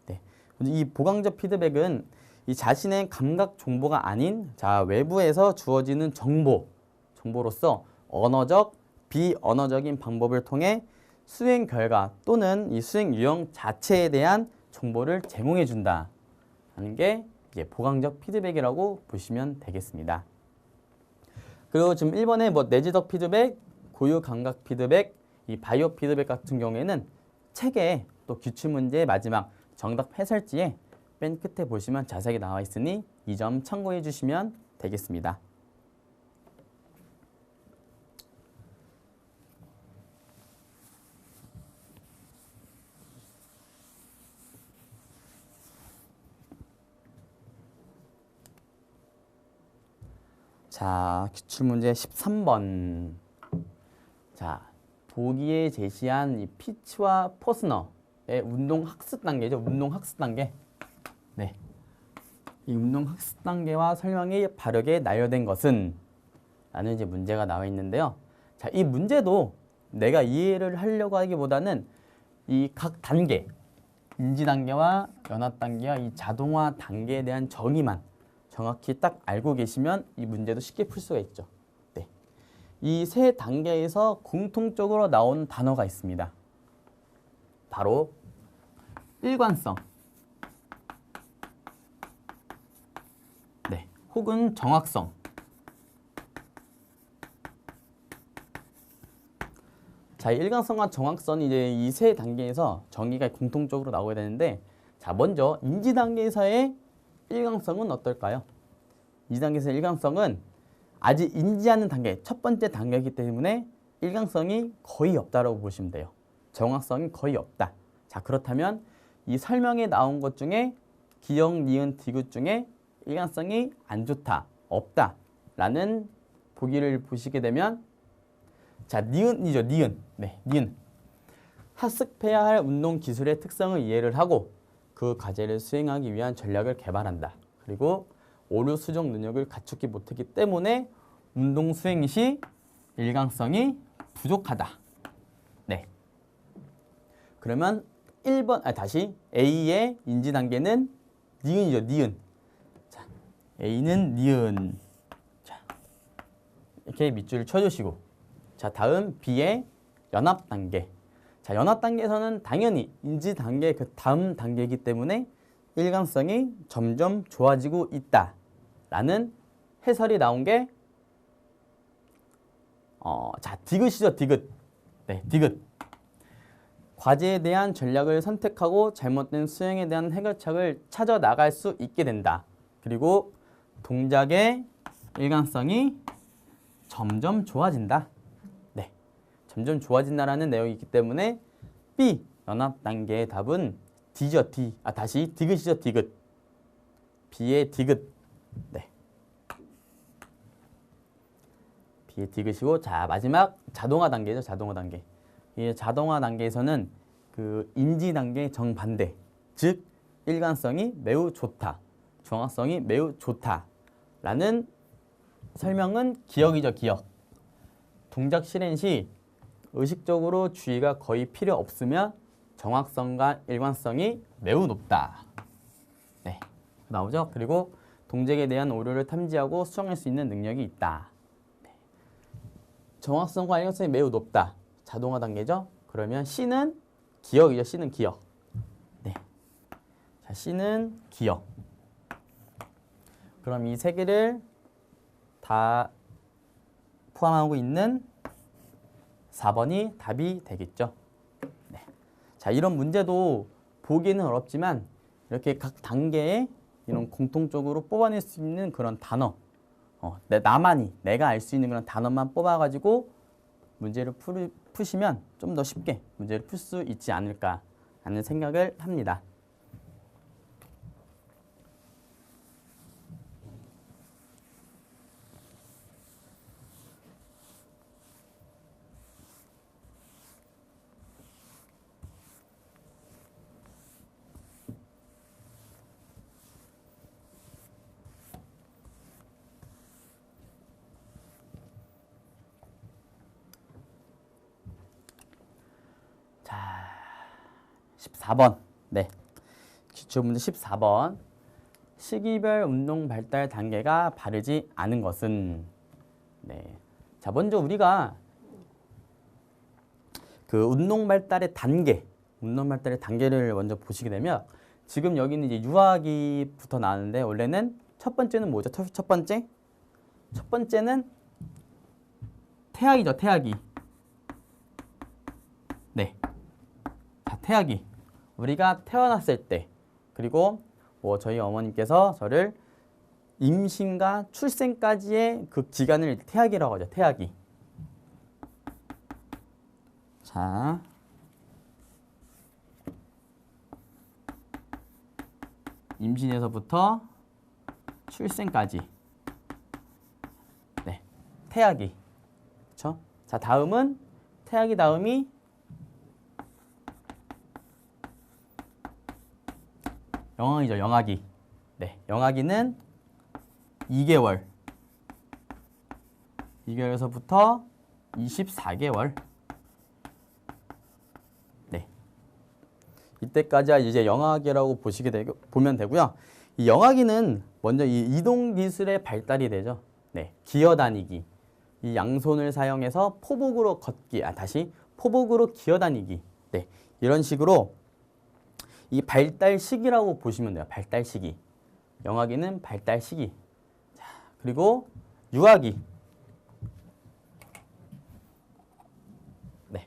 네. 이 보강적 피드백은 이 자신의 감각 정보가 아닌, 자, 외부에서 주어지는 정보로서 언어적, 비언어적인 방법을 통해 수행 결과 또는 이 수행 유형 자체에 대한 정보를 제공해 준다 하는 게 이제 보강적 피드백이라고 보시면 되겠습니다. 그리고 지금 1번에 뭐 내지적 피드백, 고유 감각 피드백, 이 바이오 피드백 같은 경우에는 책에 또 기출문제의 마지막 정답 해설지에 맨 끝에 보시면 자세하게 나와 있으니 이 점 참고해 주시면 되겠습니다. 자, 기출문제 13번. 자, 보기에 제시한 이 피츠와 포스너의 운동 학습 단계죠. 운동 학습 단계. 네. 이 운동 학습 단계와 설명이 바르게 나열된 것은 라는 이제 문제가 나와 있는데요. 자, 이 문제도 내가 이해를 하려고 하기보다는 이 각 단계, 인지 단계와 연합 단계와 이 자동화 단계에 대한 정의만 정확히 딱 알고 계시면 이 문제도 쉽게 풀 수가 있죠. 네. 이 세 단계에서 공통적으로 나오는 단어가 있습니다. 바로 일관성, 네, 혹은 정확성. 자, 일관성과 정확성이 이제 이 세 단계에서 정의가 공통적으로 나오게 되는데, 자, 먼저 인지 단계에서의 일관성은 어떨까요? 이 단계에서 일관성은 아직 인지하는 단계, 첫 번째 단계이기 때문에 일관성이 거의 없다라고 보시면 돼요. 정확성이 거의 없다. 자, 그렇다면 이 설명에 나온 것 중에 기역, 니은, 디귿 중에 일관성이 안 좋다, 없다 라는 보기를 보시게 되면, 자, 니은이죠, 니은. 네, 니은. 학습해야 할 운동 기술의 특성을 이해를 하고 그 과제를 수행하기 위한 전략을 개발한다. 그리고 오류 수정 능력을 갖추지 못했기 때문에 운동 수행 시 일관성이 부족하다. 네. 그러면 1번, 다시 A의 인지 단계는 니은이죠, 니은. 자, A는 니은. 자, 이렇게 밑줄을 쳐주시고, 자, 다음 B의 연합 단계. 자, 연합 단계에서는 당연히 인지 단계 그 다음 단계이기 때문에 일관성이 점점 좋아지고 있다라는 해설이 나온 게 자, 디귿이죠, 디귿. 네, 디귿. 과제에 대한 전략을 선택하고 잘못된 수행에 대한 해결책을 찾아 나갈 수 있게 된다. 그리고 동작의 일관성이 점점 좋아진다. 네, 점점 좋아진다라는 내용이 있기 때문에 B 연합 단계의 답은 D죠, D. 다시 디귿이죠, 디귿. B의 디귿. 네. B의 디귿이고, 자, 마지막 자동화 단계죠, 자동화 단계. 이 자동화 단계에서는 그 인지 단계 정반대, 즉 일관성이 매우 좋다, 정확성이 매우 좋다라는 설명은 기억이죠, 기억. 동작 실행 시 의식적으로 주의가 거의 필요 없으며 정확성과 일관성이 매우 높다. 네, 나오죠? 그리고 동작에 대한 오류를 탐지하고 수정할 수 있는 능력이 있다. 네. 정확성과 일관성이 매우 높다. 자동화 단계죠? 그러면 C는 기억이죠. C는 기억. 네. 자, C는 기억. 그럼 이 세 개를 다 포함하고 있는 4번이 답이 되겠죠. 네. 자, 이런 문제도 보기는 어렵지만 이렇게 각 단계에 이런 공통적으로 뽑아낼 수 있는 그런 단어, 나만이 내가 알 수 있는 그런 단어만 뽑아가지고 문제를 푸시면 좀 더 쉽게 문제를 풀 수 있지 않을까 하는 생각을 합니다. 자, 14번. 네. 기출문제 14번. 시기별 운동 발달 단계가 바르지 않은 것은? 네. 자, 먼저 우리가 그 운동 발달의 단계를 먼저 보시게 되면 지금 여기는 이제 유아기부터 나왔는데 원래는 첫 번째는 뭐죠? 첫 번째는 태아기죠, 태아기. 네. 자, 태아기. 우리가 태어났을 때, 그리고 뭐 저희 어머님께서 저를 임신과 출생까지의 그 기간을 태아기라고 하죠. 태아기. 자, 임신에서부터 출생까지. 네, 태아기. 그렇죠? 자, 다음은 태아기 다음이 영아기죠. 영아기. 네, 영아기는 2개월. 2개월에서부터 24개월. 네. 이때까지 이제 영아기라고 보면 되고요. 이 영아기는 먼저 이 이동 기술의 발달이 되죠. 네. 기어다니기. 이 양손을 사용해서 포복으로 걷기. 포복으로 기어다니기. 네. 이런 식으로 이 발달 시기라고 보시면 돼요. 발달 시기. 영아기는 발달 시기. 자, 그리고 유아기. 네.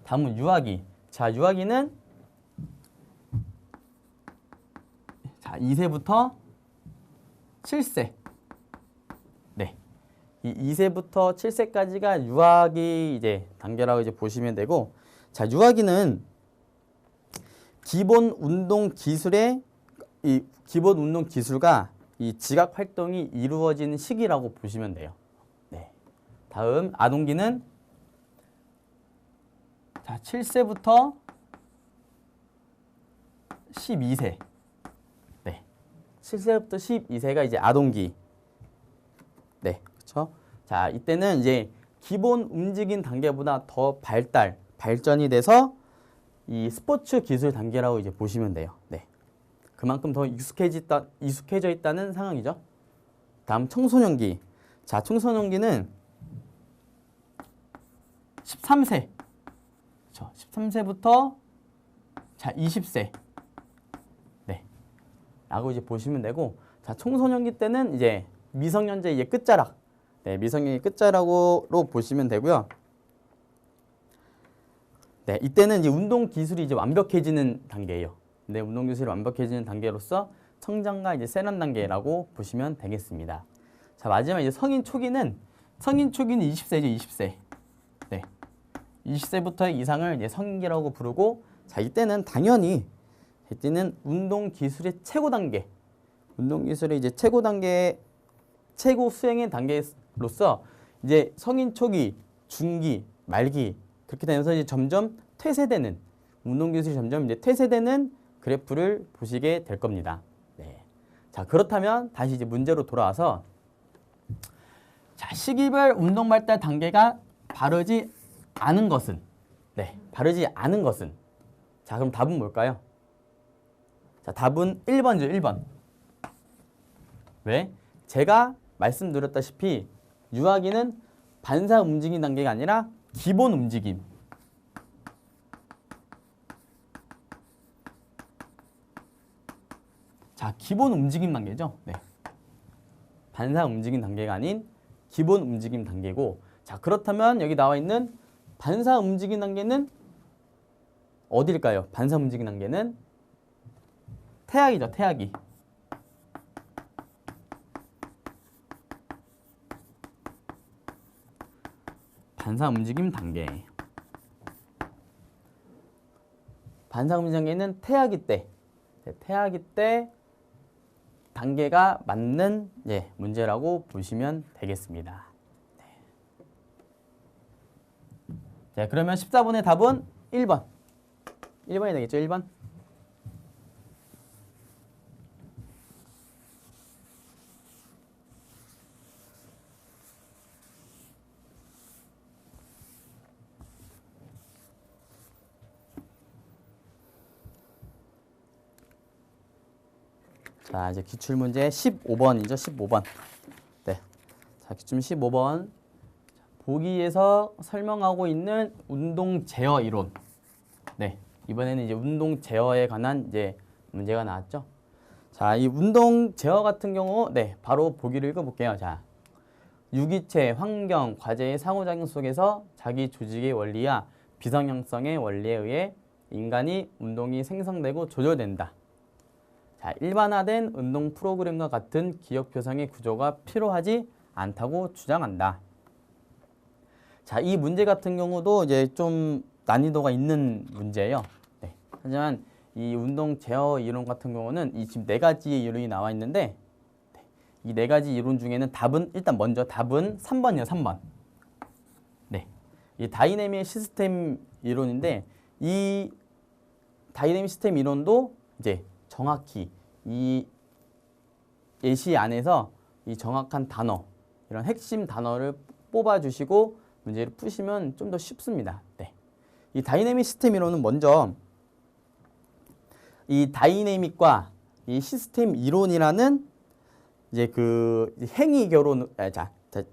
다음은 유아기. 자, 유아기는 2세부터 7세. 네. 이 2세부터 7세까지가 유아기 이제 단계라고 이제 보시면 되고, 자, 유아기는 기본 운동 기술과 이 지각 활동이 이루어지는 시기라고 보시면 돼요. 네. 다음 아동기는 7세부터 12세. 네. 7세부터 12세가 이제 아동기. 네. 그렇죠? 자, 이때는 이제 기본 움직임 단계보다 더 발전이 돼서 이 스포츠 기술 단계라고 이제 보시면 돼요. 네. 그만큼 더 익숙해져 있다는 상황이죠. 다음 청소년기. 자, 청소년기는 13세. 그렇죠. 13세부터 자 20세. 네. 라고 이제 보시면 되고, 자 청소년기 때는 이제 미성년자 이제 끝자락. 네, 미성년이 끝자락으로 보시면 되고요. 네, 이때는 이제 운동 기술이 이제 완벽해지는 단계예요. 네, 운동 기술이 완벽해지는 단계로서 성장과 이제 세련 단계라고 보시면 되겠습니다. 자, 마지막 이제 성인 초기는 20세죠, 20세. 네. 20세부터 이상을 이제 성인기라고 부르고, 자, 이때는 당연히 이때는 운동 기술의 최고 단계. 운동 기술의 이제 최고 단계, 최고 수행의 단계로서 이제 성인 초기, 중기, 말기 그렇게 되면서 이제 점점 퇴세되는, 운동 기술이 점점 이제 퇴세되는 그래프를 보시게 될 겁니다. 네. 자, 그렇다면 다시 이제 문제로 돌아와서, 자, 시기별 운동 발달 단계가 바르지 않은 것은, 네, 바르지 않은 것은, 자, 그럼 답은 뭘까요? 자, 답은 1번이죠, 1번. 왜? 제가 말씀드렸다시피 유아기는 반사 움직임 단계가 아니라 기본 움직임. 자, 기본 움직임 단계죠. 네. 반사 움직임 단계가 아닌 기본 움직임 단계고, 자, 그렇다면 여기 나와 있는 반사 움직임 단계는 어딜까요? 반사 움직임 단계는 태아기죠, 태아기. 반사 움직임 단계. 반사 움직임 단계는 태아기 때, 네, 태아기 때 단계가 맞는 문제라고 보시면 되겠습니다. 네. 자, 그러면 14번의 답은 1번. 1번이 되겠죠, 1번. 자, 이제 기출문제 15번이죠. 15번. 네. 자, 기출 15번. 보기에서 설명하고 있는 운동 제어 이론. 네. 이번에는 이제 운동 제어에 관한 이제 문제가 나왔죠. 자, 이 운동 제어 같은 경우, 네, 바로 보기를 읽어볼게요. 자, 유기체, 환경, 과제의 상호작용 속에서 자기 조직의 원리와 비성형성의 원리에 의해 인간이 운동이 생성되고 조절된다. 자, 일반화된 운동 프로그램과 같은 기억 표상의 구조가 필요하지 않다고 주장한다. 자, 이 문제 같은 경우도 이제 좀 난이도가 있는 문제예요. 네. 하지만 이 운동 제어 이론 같은 경우는 이 지금 4가지의 이론이 나와 있는데, 네. 이 4가지 이론 중에는 답은 일단 먼저 답은 3번이에요, 3번. 네. 이 다이내믹 시스템 이론인데, 이 다이내믹 시스템 이론도 이제 정확히 이 예시 안에서 이 정확한 단어, 이런 핵심 단어를 뽑아주시고 문제를 푸시면 좀 더 쉽습니다. 네. 이 다이내믹 시스템 이론은 먼저 이 다이내믹과 이 시스템 이론이라는 이제 그 행위 결론,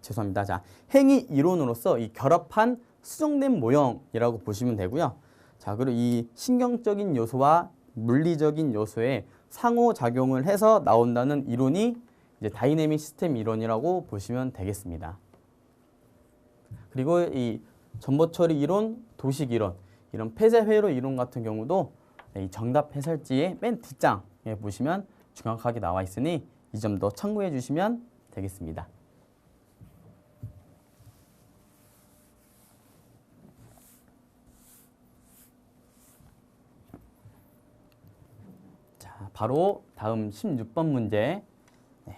죄송합니다. 자, 행위 이론으로서 이 결합한 수정된 모형이라고 보시면 되고요. 자, 그리고 이 신경적인 요소와 물리적인 요소에 상호작용을 해서 나온다는 이론이 이제 다이내믹 시스템 이론이라고 보시면 되겠습니다. 그리고 이 전보처리 이론, 도식 이론, 이런 폐쇄 회로 이론 같은 경우도 이 정답 해설지의 맨 뒷장에 보시면 정확하게 나와 있으니 이 점도 참고해 주시면 되겠습니다. 바로 다음 16번 문제. 네.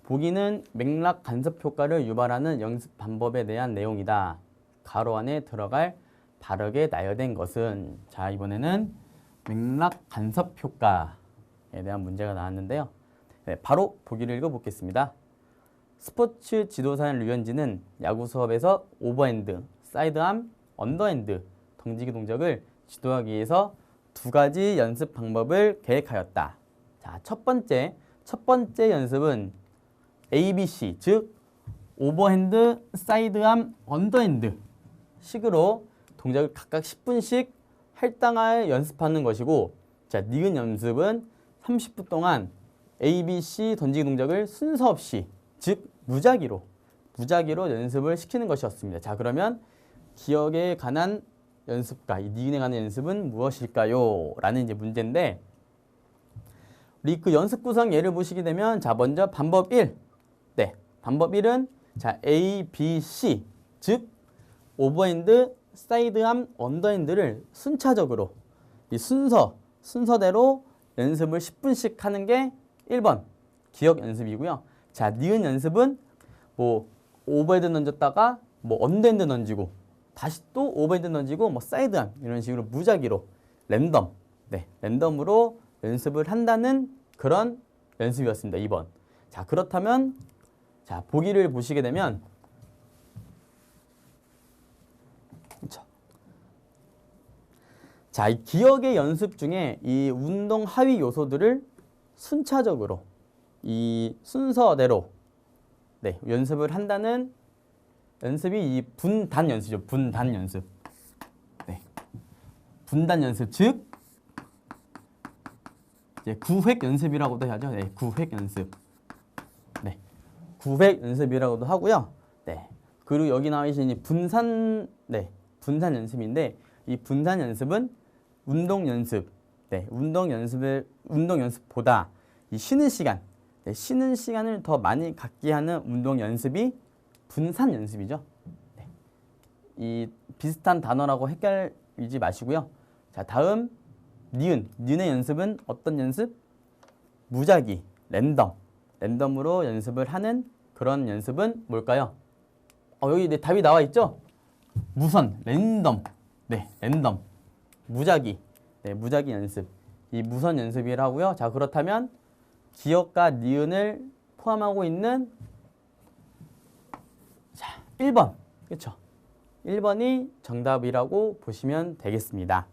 보기는 맥락 간섭 효과를 유발하는 연습 방법에 대한 내용이다. 가로 안에 들어갈 바르게 나열된 것은, 자, 이번에는 맥락 간섭 효과에 대한 문제가 나왔는데요. 네, 바로 보기를 읽어보겠습니다. 스포츠 지도사인 류현진은 야구 수업에서 오버핸드, 사이드암, 언더핸드 던지기 동작을 지도하기 위해서 2가지 연습 방법을 계획하였다. 자, 첫 번째 연습은 ABC, 즉 오버핸드, 사이드암, 언더핸드 식으로 동작을 각각 10분씩 할당하여 연습하는 것이고, 자, 니은 연습은 30분 동안 A, B, C 던지기 동작을 순서 없이, 즉 무작위로 연습을 시키는 것이었습니다. 자, 그러면 기억에 관한 연습과 이 니은에 관한 연습은 무엇일까요? 라는 이제 문제인데, 우리 그 연습 구성 예를 보시게 되면, 자, 먼저 방법 1. 네, 방법 1은 자, A, B, C, 즉 오버핸드, 사이드암, 언더핸드를 순차적으로 이 순서대로 연습을 10분씩 하는 게 1번 기억 연습이고요. 자, 니은 연습은 뭐 오버핸드 던졌다가 뭐 언더핸드 던지고 다시 또 오버핸드 던지고 뭐 사이드암 이런 식으로 무작위로 랜덤으로 연습을 한다는 그런 연습이었습니다. 2번. 자, 그렇다면 자, 보기를 보시게 되면 자, 이 기억의 연습 중에 이 운동 하위 요소들을 순차적으로 이 순서대로 연습을 한다는 연습이 이 분단 연습이죠. 분단 연습. 네. 분단 연습 즉 이제 구획 연습이라고도 하죠. 네, 구획 연습. 네. 구획 연습이라고도 하고요. 네. 그리고 여기 나와 있는 분산 연습인데 이 분산 연습은 운동 연습보다 이 쉬는 시간을 더 많이 갖게 하는 운동 연습이 분산 연습이죠. 네. 이 비슷한 단어라고 헷갈리지 마시고요. 자, 다음 니은의 연습은 어떤 연습? 무작위, 랜덤으로 연습을 하는 그런 연습은 뭘까요? 여기 답이 나와 있죠? 랜덤, 무작위 연습. 이 무선 연습이라고요. 자, 그렇다면 기억과 니은을 포함하고 있는 자, 1번. 그렇죠? 1번이 정답이라고 보시면 되겠습니다.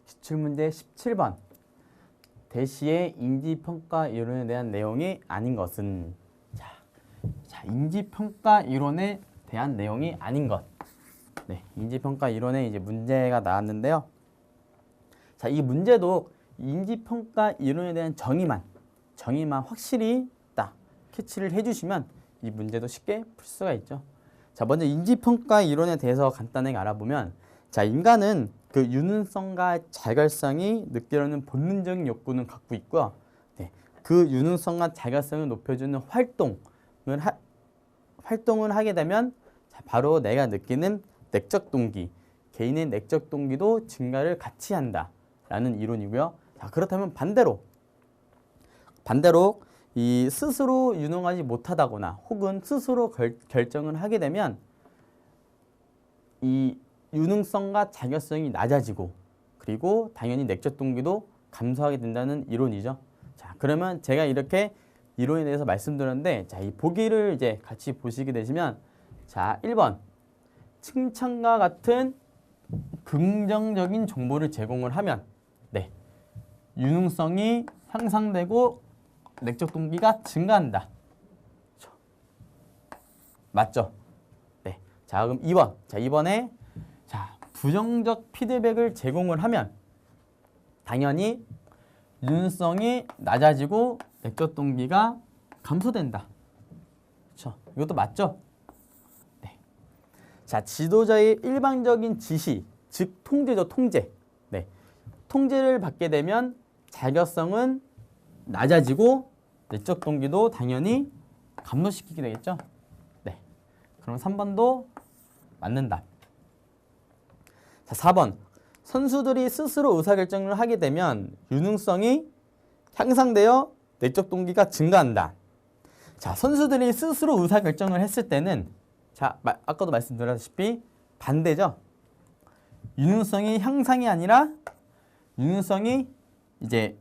기출문제 17번. 대시의 인지평가 이론에 대한 내용이 아닌 것은 자, 인지평가 이론에 대한 내용이 아닌 것. 네, 인지평가 이론에 이제 문제가 나왔는데요. 자, 이 문제도 인지평가 이론에 대한 정의만 확실히 딱 캐치를 해주시면 이 문제도 쉽게 풀 수가 있죠. 자, 먼저 인지평가 이론에 대해서 간단하게 알아보면, 자, 인간은 그 유능성과 자결성이 느끼려는 본능적인 욕구는 갖고 있고요. 네, 그 유능성과 자결성을 높여주는 활동을 하게 되면 바로 내가 느끼는 내적 동기, 개인의 내적 동기도 증가를 같이 한다라는 이론이고요. 자, 그렇다면 반대로 이 스스로 유능하지 못하다거나 혹은 스스로 결정을 하게 되면 이 유능성과 자결성이 낮아지고 그리고 당연히 내적 동기도 감소하게 된다는 이론이죠. 자, 그러면 제가 이렇게 이론에 대해서 말씀드렸는데, 자, 이 보기를 이제 같이 보시게 되시면, 자, 1번 칭찬과 같은 긍정적인 정보를 제공을 하면 유능성이 향상되고 내적 동기가 증가한다. 맞죠? 네. 자, 그럼 2번. 자, 2번에 부정적 피드백을 제공을 하면 당연히 유능성이 낮아지고 내적 동기가 감소된다. 그렇죠? 이것도 맞죠? 네. 자, 지도자의 일방적인 지시, 즉 통제죠, 통제. 네. 통제를 받게 되면 자결성은 낮아지고 내적 동기도 당연히 감소시키게 되겠죠? 네. 그럼 3번도 맞는다. 자, 4번. 선수들이 스스로 의사결정을 하게 되면 유능성이 향상되어 내적 동기가 증가한다. 자, 선수들이 스스로 의사결정을 했을 때는 자, 아까도 말씀드렸다시피 반대죠. 유능성이 향상이 아니라 유능성이 이제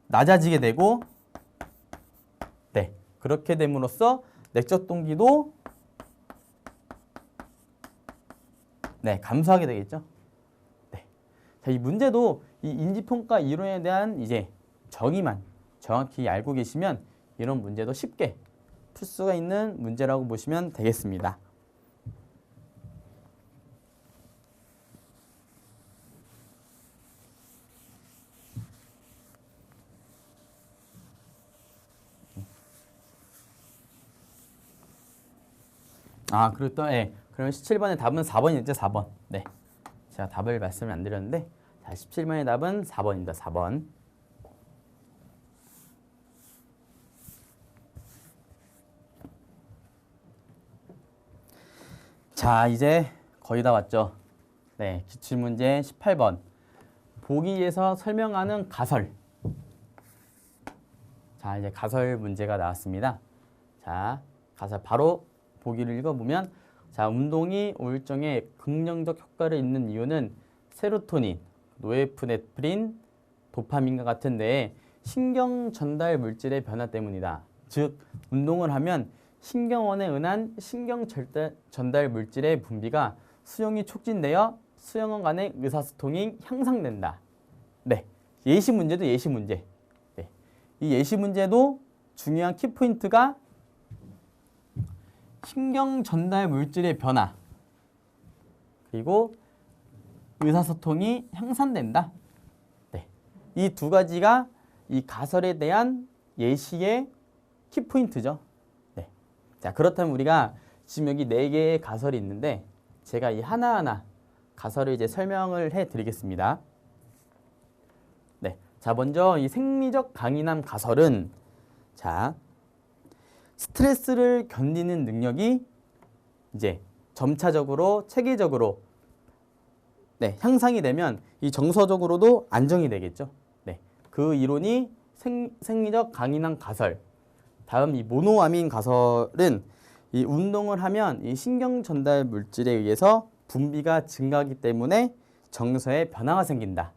낮아지게 되고 그렇게 됨으로써 내적 동기도 감소하게 되겠죠. 자, 이 문제도 이 인지평가 이론에 대한 이제 정의만 정확히 알고 계시면 이런 문제도 쉽게 풀 수가 있는 문제라고 보시면 되겠습니다. 아, 그리고 또, 예. 그러면 17번의 답은 4번이죠, 4번. 네. 제가 답을 말씀을 안 드렸는데, 자, 17번의 답은 4번입니다, 4번. 자, 이제 거의 다 왔죠. 네, 기출문제 18번. 보기에서 설명하는 가설. 자, 이제 가설 문제가 나왔습니다. 자, 가설 바로 보기를 읽어보면, 자, 운동이 우울증에 긍정적 효과를 있는 이유는 세로토닌, 노에프네프린, 도파민과 같은 데에 신경 전달 물질의 변화 때문이다. 즉, 운동을 하면 신경원에 의한 신경 전달 물질의 분비가 수용이 촉진되어 수용원 간의 의사소통이 향상된다. 네, 예시 문제도 예시 문제. 네, 이 예시 문제도 중요한 키포인트가 신경 전달 물질의 변화 그리고 의사소통이 향상된다. 네, 이 두 가지가 이 가설에 대한 예시의 키포인트죠. 네, 자, 그렇다면 우리가 지금 여기 4개의 가설이 있는데 제가 이 하나하나 가설을 이제 설명을 해드리겠습니다. 네, 자, 먼저 이 생리적 강인함 가설은 자, 스트레스를 견디는 능력이 이제 점차적으로 체계적으로 네, 향상이 되면 이 정서적으로도 안정이 되겠죠. 네, 그 이론이 생리적 강인함 가설. 다음 이 모노아민 가설은 이 운동을 하면 이 신경 전달 물질에 의해서 분비가 증가하기 때문에 정서에 변화가 생긴다.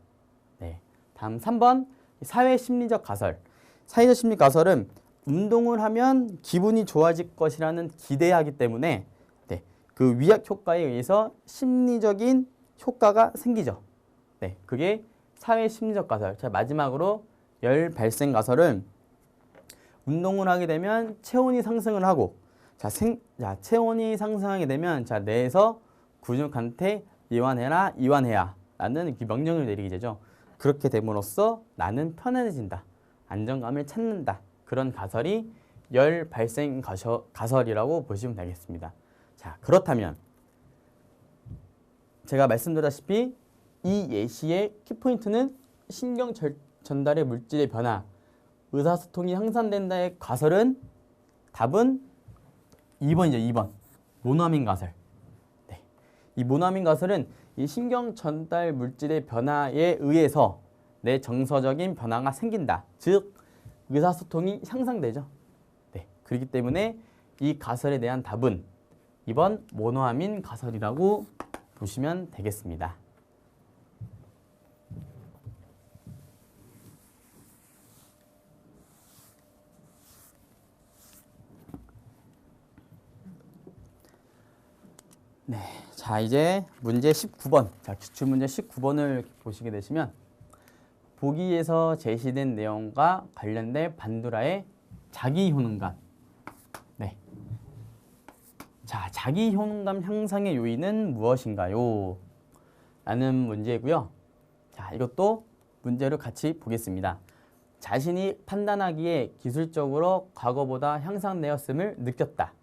네, 다음 3번 사회 심리적 가설. 사회적 심리 가설은 운동을 하면 기분이 좋아질 것이라는 기대하기 때문에 네, 그 위약 효과에 의해서 심리적인 효과가 생기죠. 네, 그게 사회 심리적 가설. 자, 마지막으로 열 발생 가설은 운동을 하게 되면 체온이 상승을 하고 자, 체온이 상승하게 되면 자, 뇌에서 근육한테 이완해라, 이완해야 라는 명령을 내리게 되죠. 그렇게 됨으로써 나는 편안해진다. 안정감을 찾는다. 그런 가설이 열 발생 가설이라고 보시면 되겠습니다. 자, 그렇다면 제가 말씀드렸다시피 이 예시의 키포인트는 신경 전달의 물질의 변화, 의사소통이 향상된다의 가설은 답은 2번이죠. 2번. 모노아민 가설. 네. 이 모노아민 가설은 이 신경 전달 물질의 변화에 의해서 내 정서적인 변화가 생긴다. 즉 의사소통이 향상되죠. 네. 그렇기 때문에 이 가설에 대한 답은 2번 모노아민 가설이라고 보시면 되겠습니다. 네, 자, 이제 문제 19번. 자, 기출문제 19번을 보시게 되시면 보기에서 제시된 내용과 관련된 반두라의 자기 효능감. 네. 자, 자기 효능감 향상의 요인은 무엇인가요? 라는 문제고요. 자, 이것도 문제를 같이 보겠습니다. 자신이 판단하기에 기술적으로 과거보다 향상되었음을 느꼈다.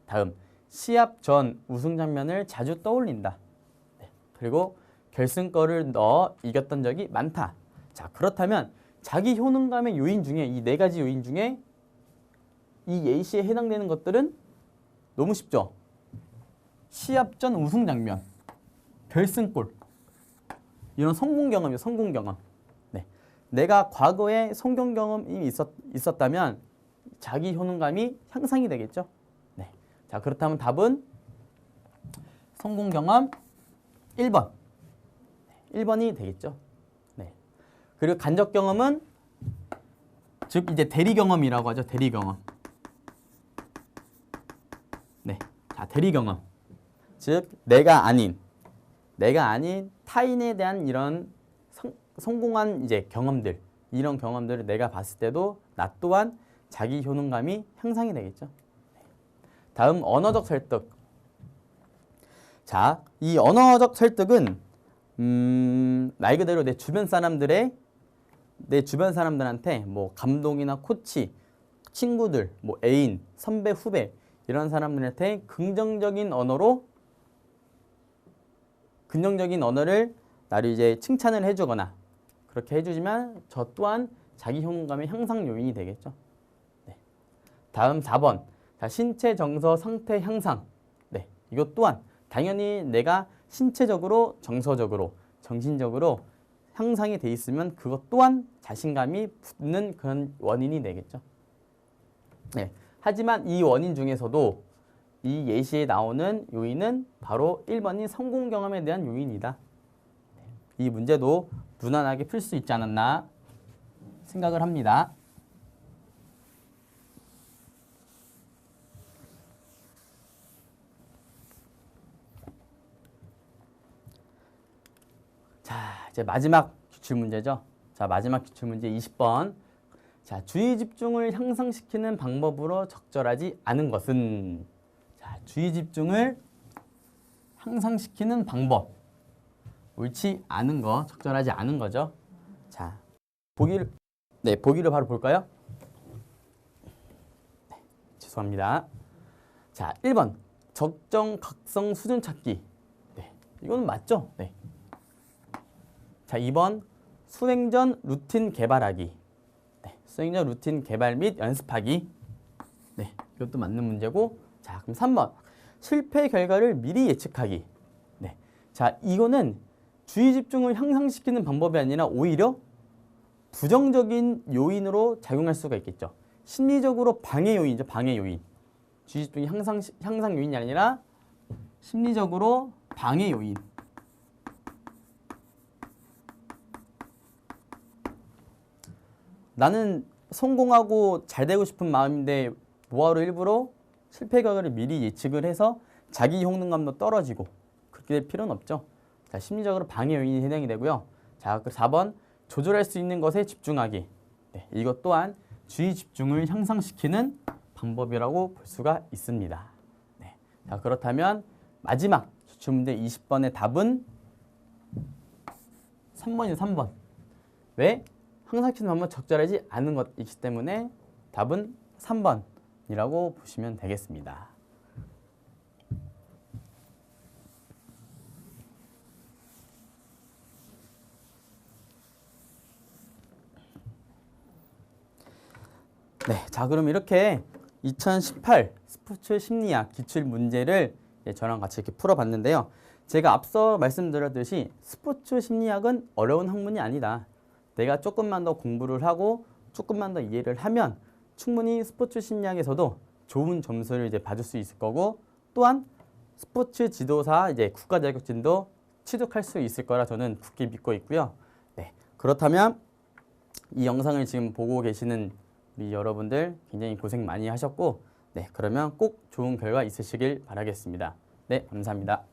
다음, 시합 전 우승 장면을 자주 떠올린다. 네. 그리고 결승골을 넣어 이겼던 적이 많다. 자, 그렇다면 자기 효능감의 요인 중에 이 4가지 요인 중에 이 예시에 해당되는 것들은 너무 쉽죠. 시합 전 우승 장면, 결승골, 이런 성공 경험이요. 성공 경험. 네. 내가 과거에 성공 경험이 있었다면 자기 효능감이 향상이 되겠죠. 네. 자, 그렇다면 답은 성공 경험 1번. 1번이 되겠죠. 네. 그리고 간접 경험은 즉 이제 대리 경험이라고 하죠. 대리 경험. 네. 자, 대리 경험. 즉 내가 아닌 타인에 대한 이런 성공한 이제 경험들, 이런 경험들을 내가 봤을 때도 나 또한 자기 효능감이 향상이 되겠죠. 다음 언어적 설득. 자, 이 언어적 설득은 말 그대로 내 주변 사람들한테 뭐 감독이나 코치, 친구들, 뭐 애인, 선배, 후배 이런 사람들한테 긍정적인 언어를 나를 이제 칭찬을 해주거나 그렇게 해주지만 저 또한 자기 효능감의 향상 요인이 되겠죠. 네. 다음 4번. 자, 신체 정서 상태 향상. 네. 이것 또한 당연히 내가 신체적으로, 정서적으로, 정신적으로 향상이 돼 있으면 그것 또한 자신감이 붙는 그런 원인이 되겠죠. 네. 하지만 이 원인 중에서도 이 예시에 나오는 요인은 바로 1번인 성공 경험에 대한 요인이다. 이 문제도 무난하게 풀 수 있지 않았나 생각을 합니다. 자, 이제 마지막 기출문제죠. 자, 마지막 기출문제 20번. 자, 주의 집중을 향상시키는 방법으로 적절하지 않은 것은? 자, 주의 집중을 향상시키는 방법. 옳지 않은 거, 적절하지 않은 거죠. 자, 보기를 바로 볼까요? 네, 죄송합니다. 자, 1번. 적정 각성 수준 찾기. 네, 이거는 맞죠? 네. 자, 2번. 수행 전 루틴 개발하기. 네, 수행 전 루틴 개발 및 연습하기. 네, 이것도 맞는 문제고. 자, 그럼 3번. 실패 결과를 미리 예측하기. 네. 자, 이거는 주의 집중을 향상시키는 방법이 아니라 오히려 부정적인 요인으로 작용할 수가 있겠죠. 심리적으로 방해 요인이죠. 방해 요인. 주의 집중이 향상 요인이 아니라 심리적으로 방해 요인. 나는 성공하고 잘 되고 싶은 마음인데 뭐하러 일부러 실패 결과를 미리 예측을 해서 자기 효능감도 떨어지고 그렇게 될 필요는 없죠. 자, 심리적으로 방해 요인이 해당이 되고요. 자, 그 4번 조절할 수 있는 것에 집중하기. 네, 이것 또한 주의 집중을 향상시키는 방법이라고 볼 수가 있습니다. 네, 자, 그렇다면 마지막 기출문제 20번의 답은 3번이요. 3번. 왜? 향상시키는 방법은 적절하지 않은 것이기 때문에 답은 3번이라고 보시면 되겠습니다. 네, 자, 그럼 이렇게 2018 스포츠 심리학 기출 문제를 저랑 같이 이렇게 풀어봤는데요. 제가 앞서 말씀드렸듯이 스포츠 심리학은 어려운 학문이 아니다. 내가 조금만 더 공부를 하고 조금만 더 이해를 하면 충분히 스포츠 심리학에서도 좋은 점수를 이제 받을 수 있을 거고, 또한 스포츠 지도사 이제 국가 자격증도 취득할 수 있을 거라 저는 굳게 믿고 있고요. 네, 그렇다면 이 영상을 지금 보고 계시는 우리 여러분들 굉장히 고생 많이 하셨고, 네, 그러면 꼭 좋은 결과 있으시길 바라겠습니다. 네, 감사합니다.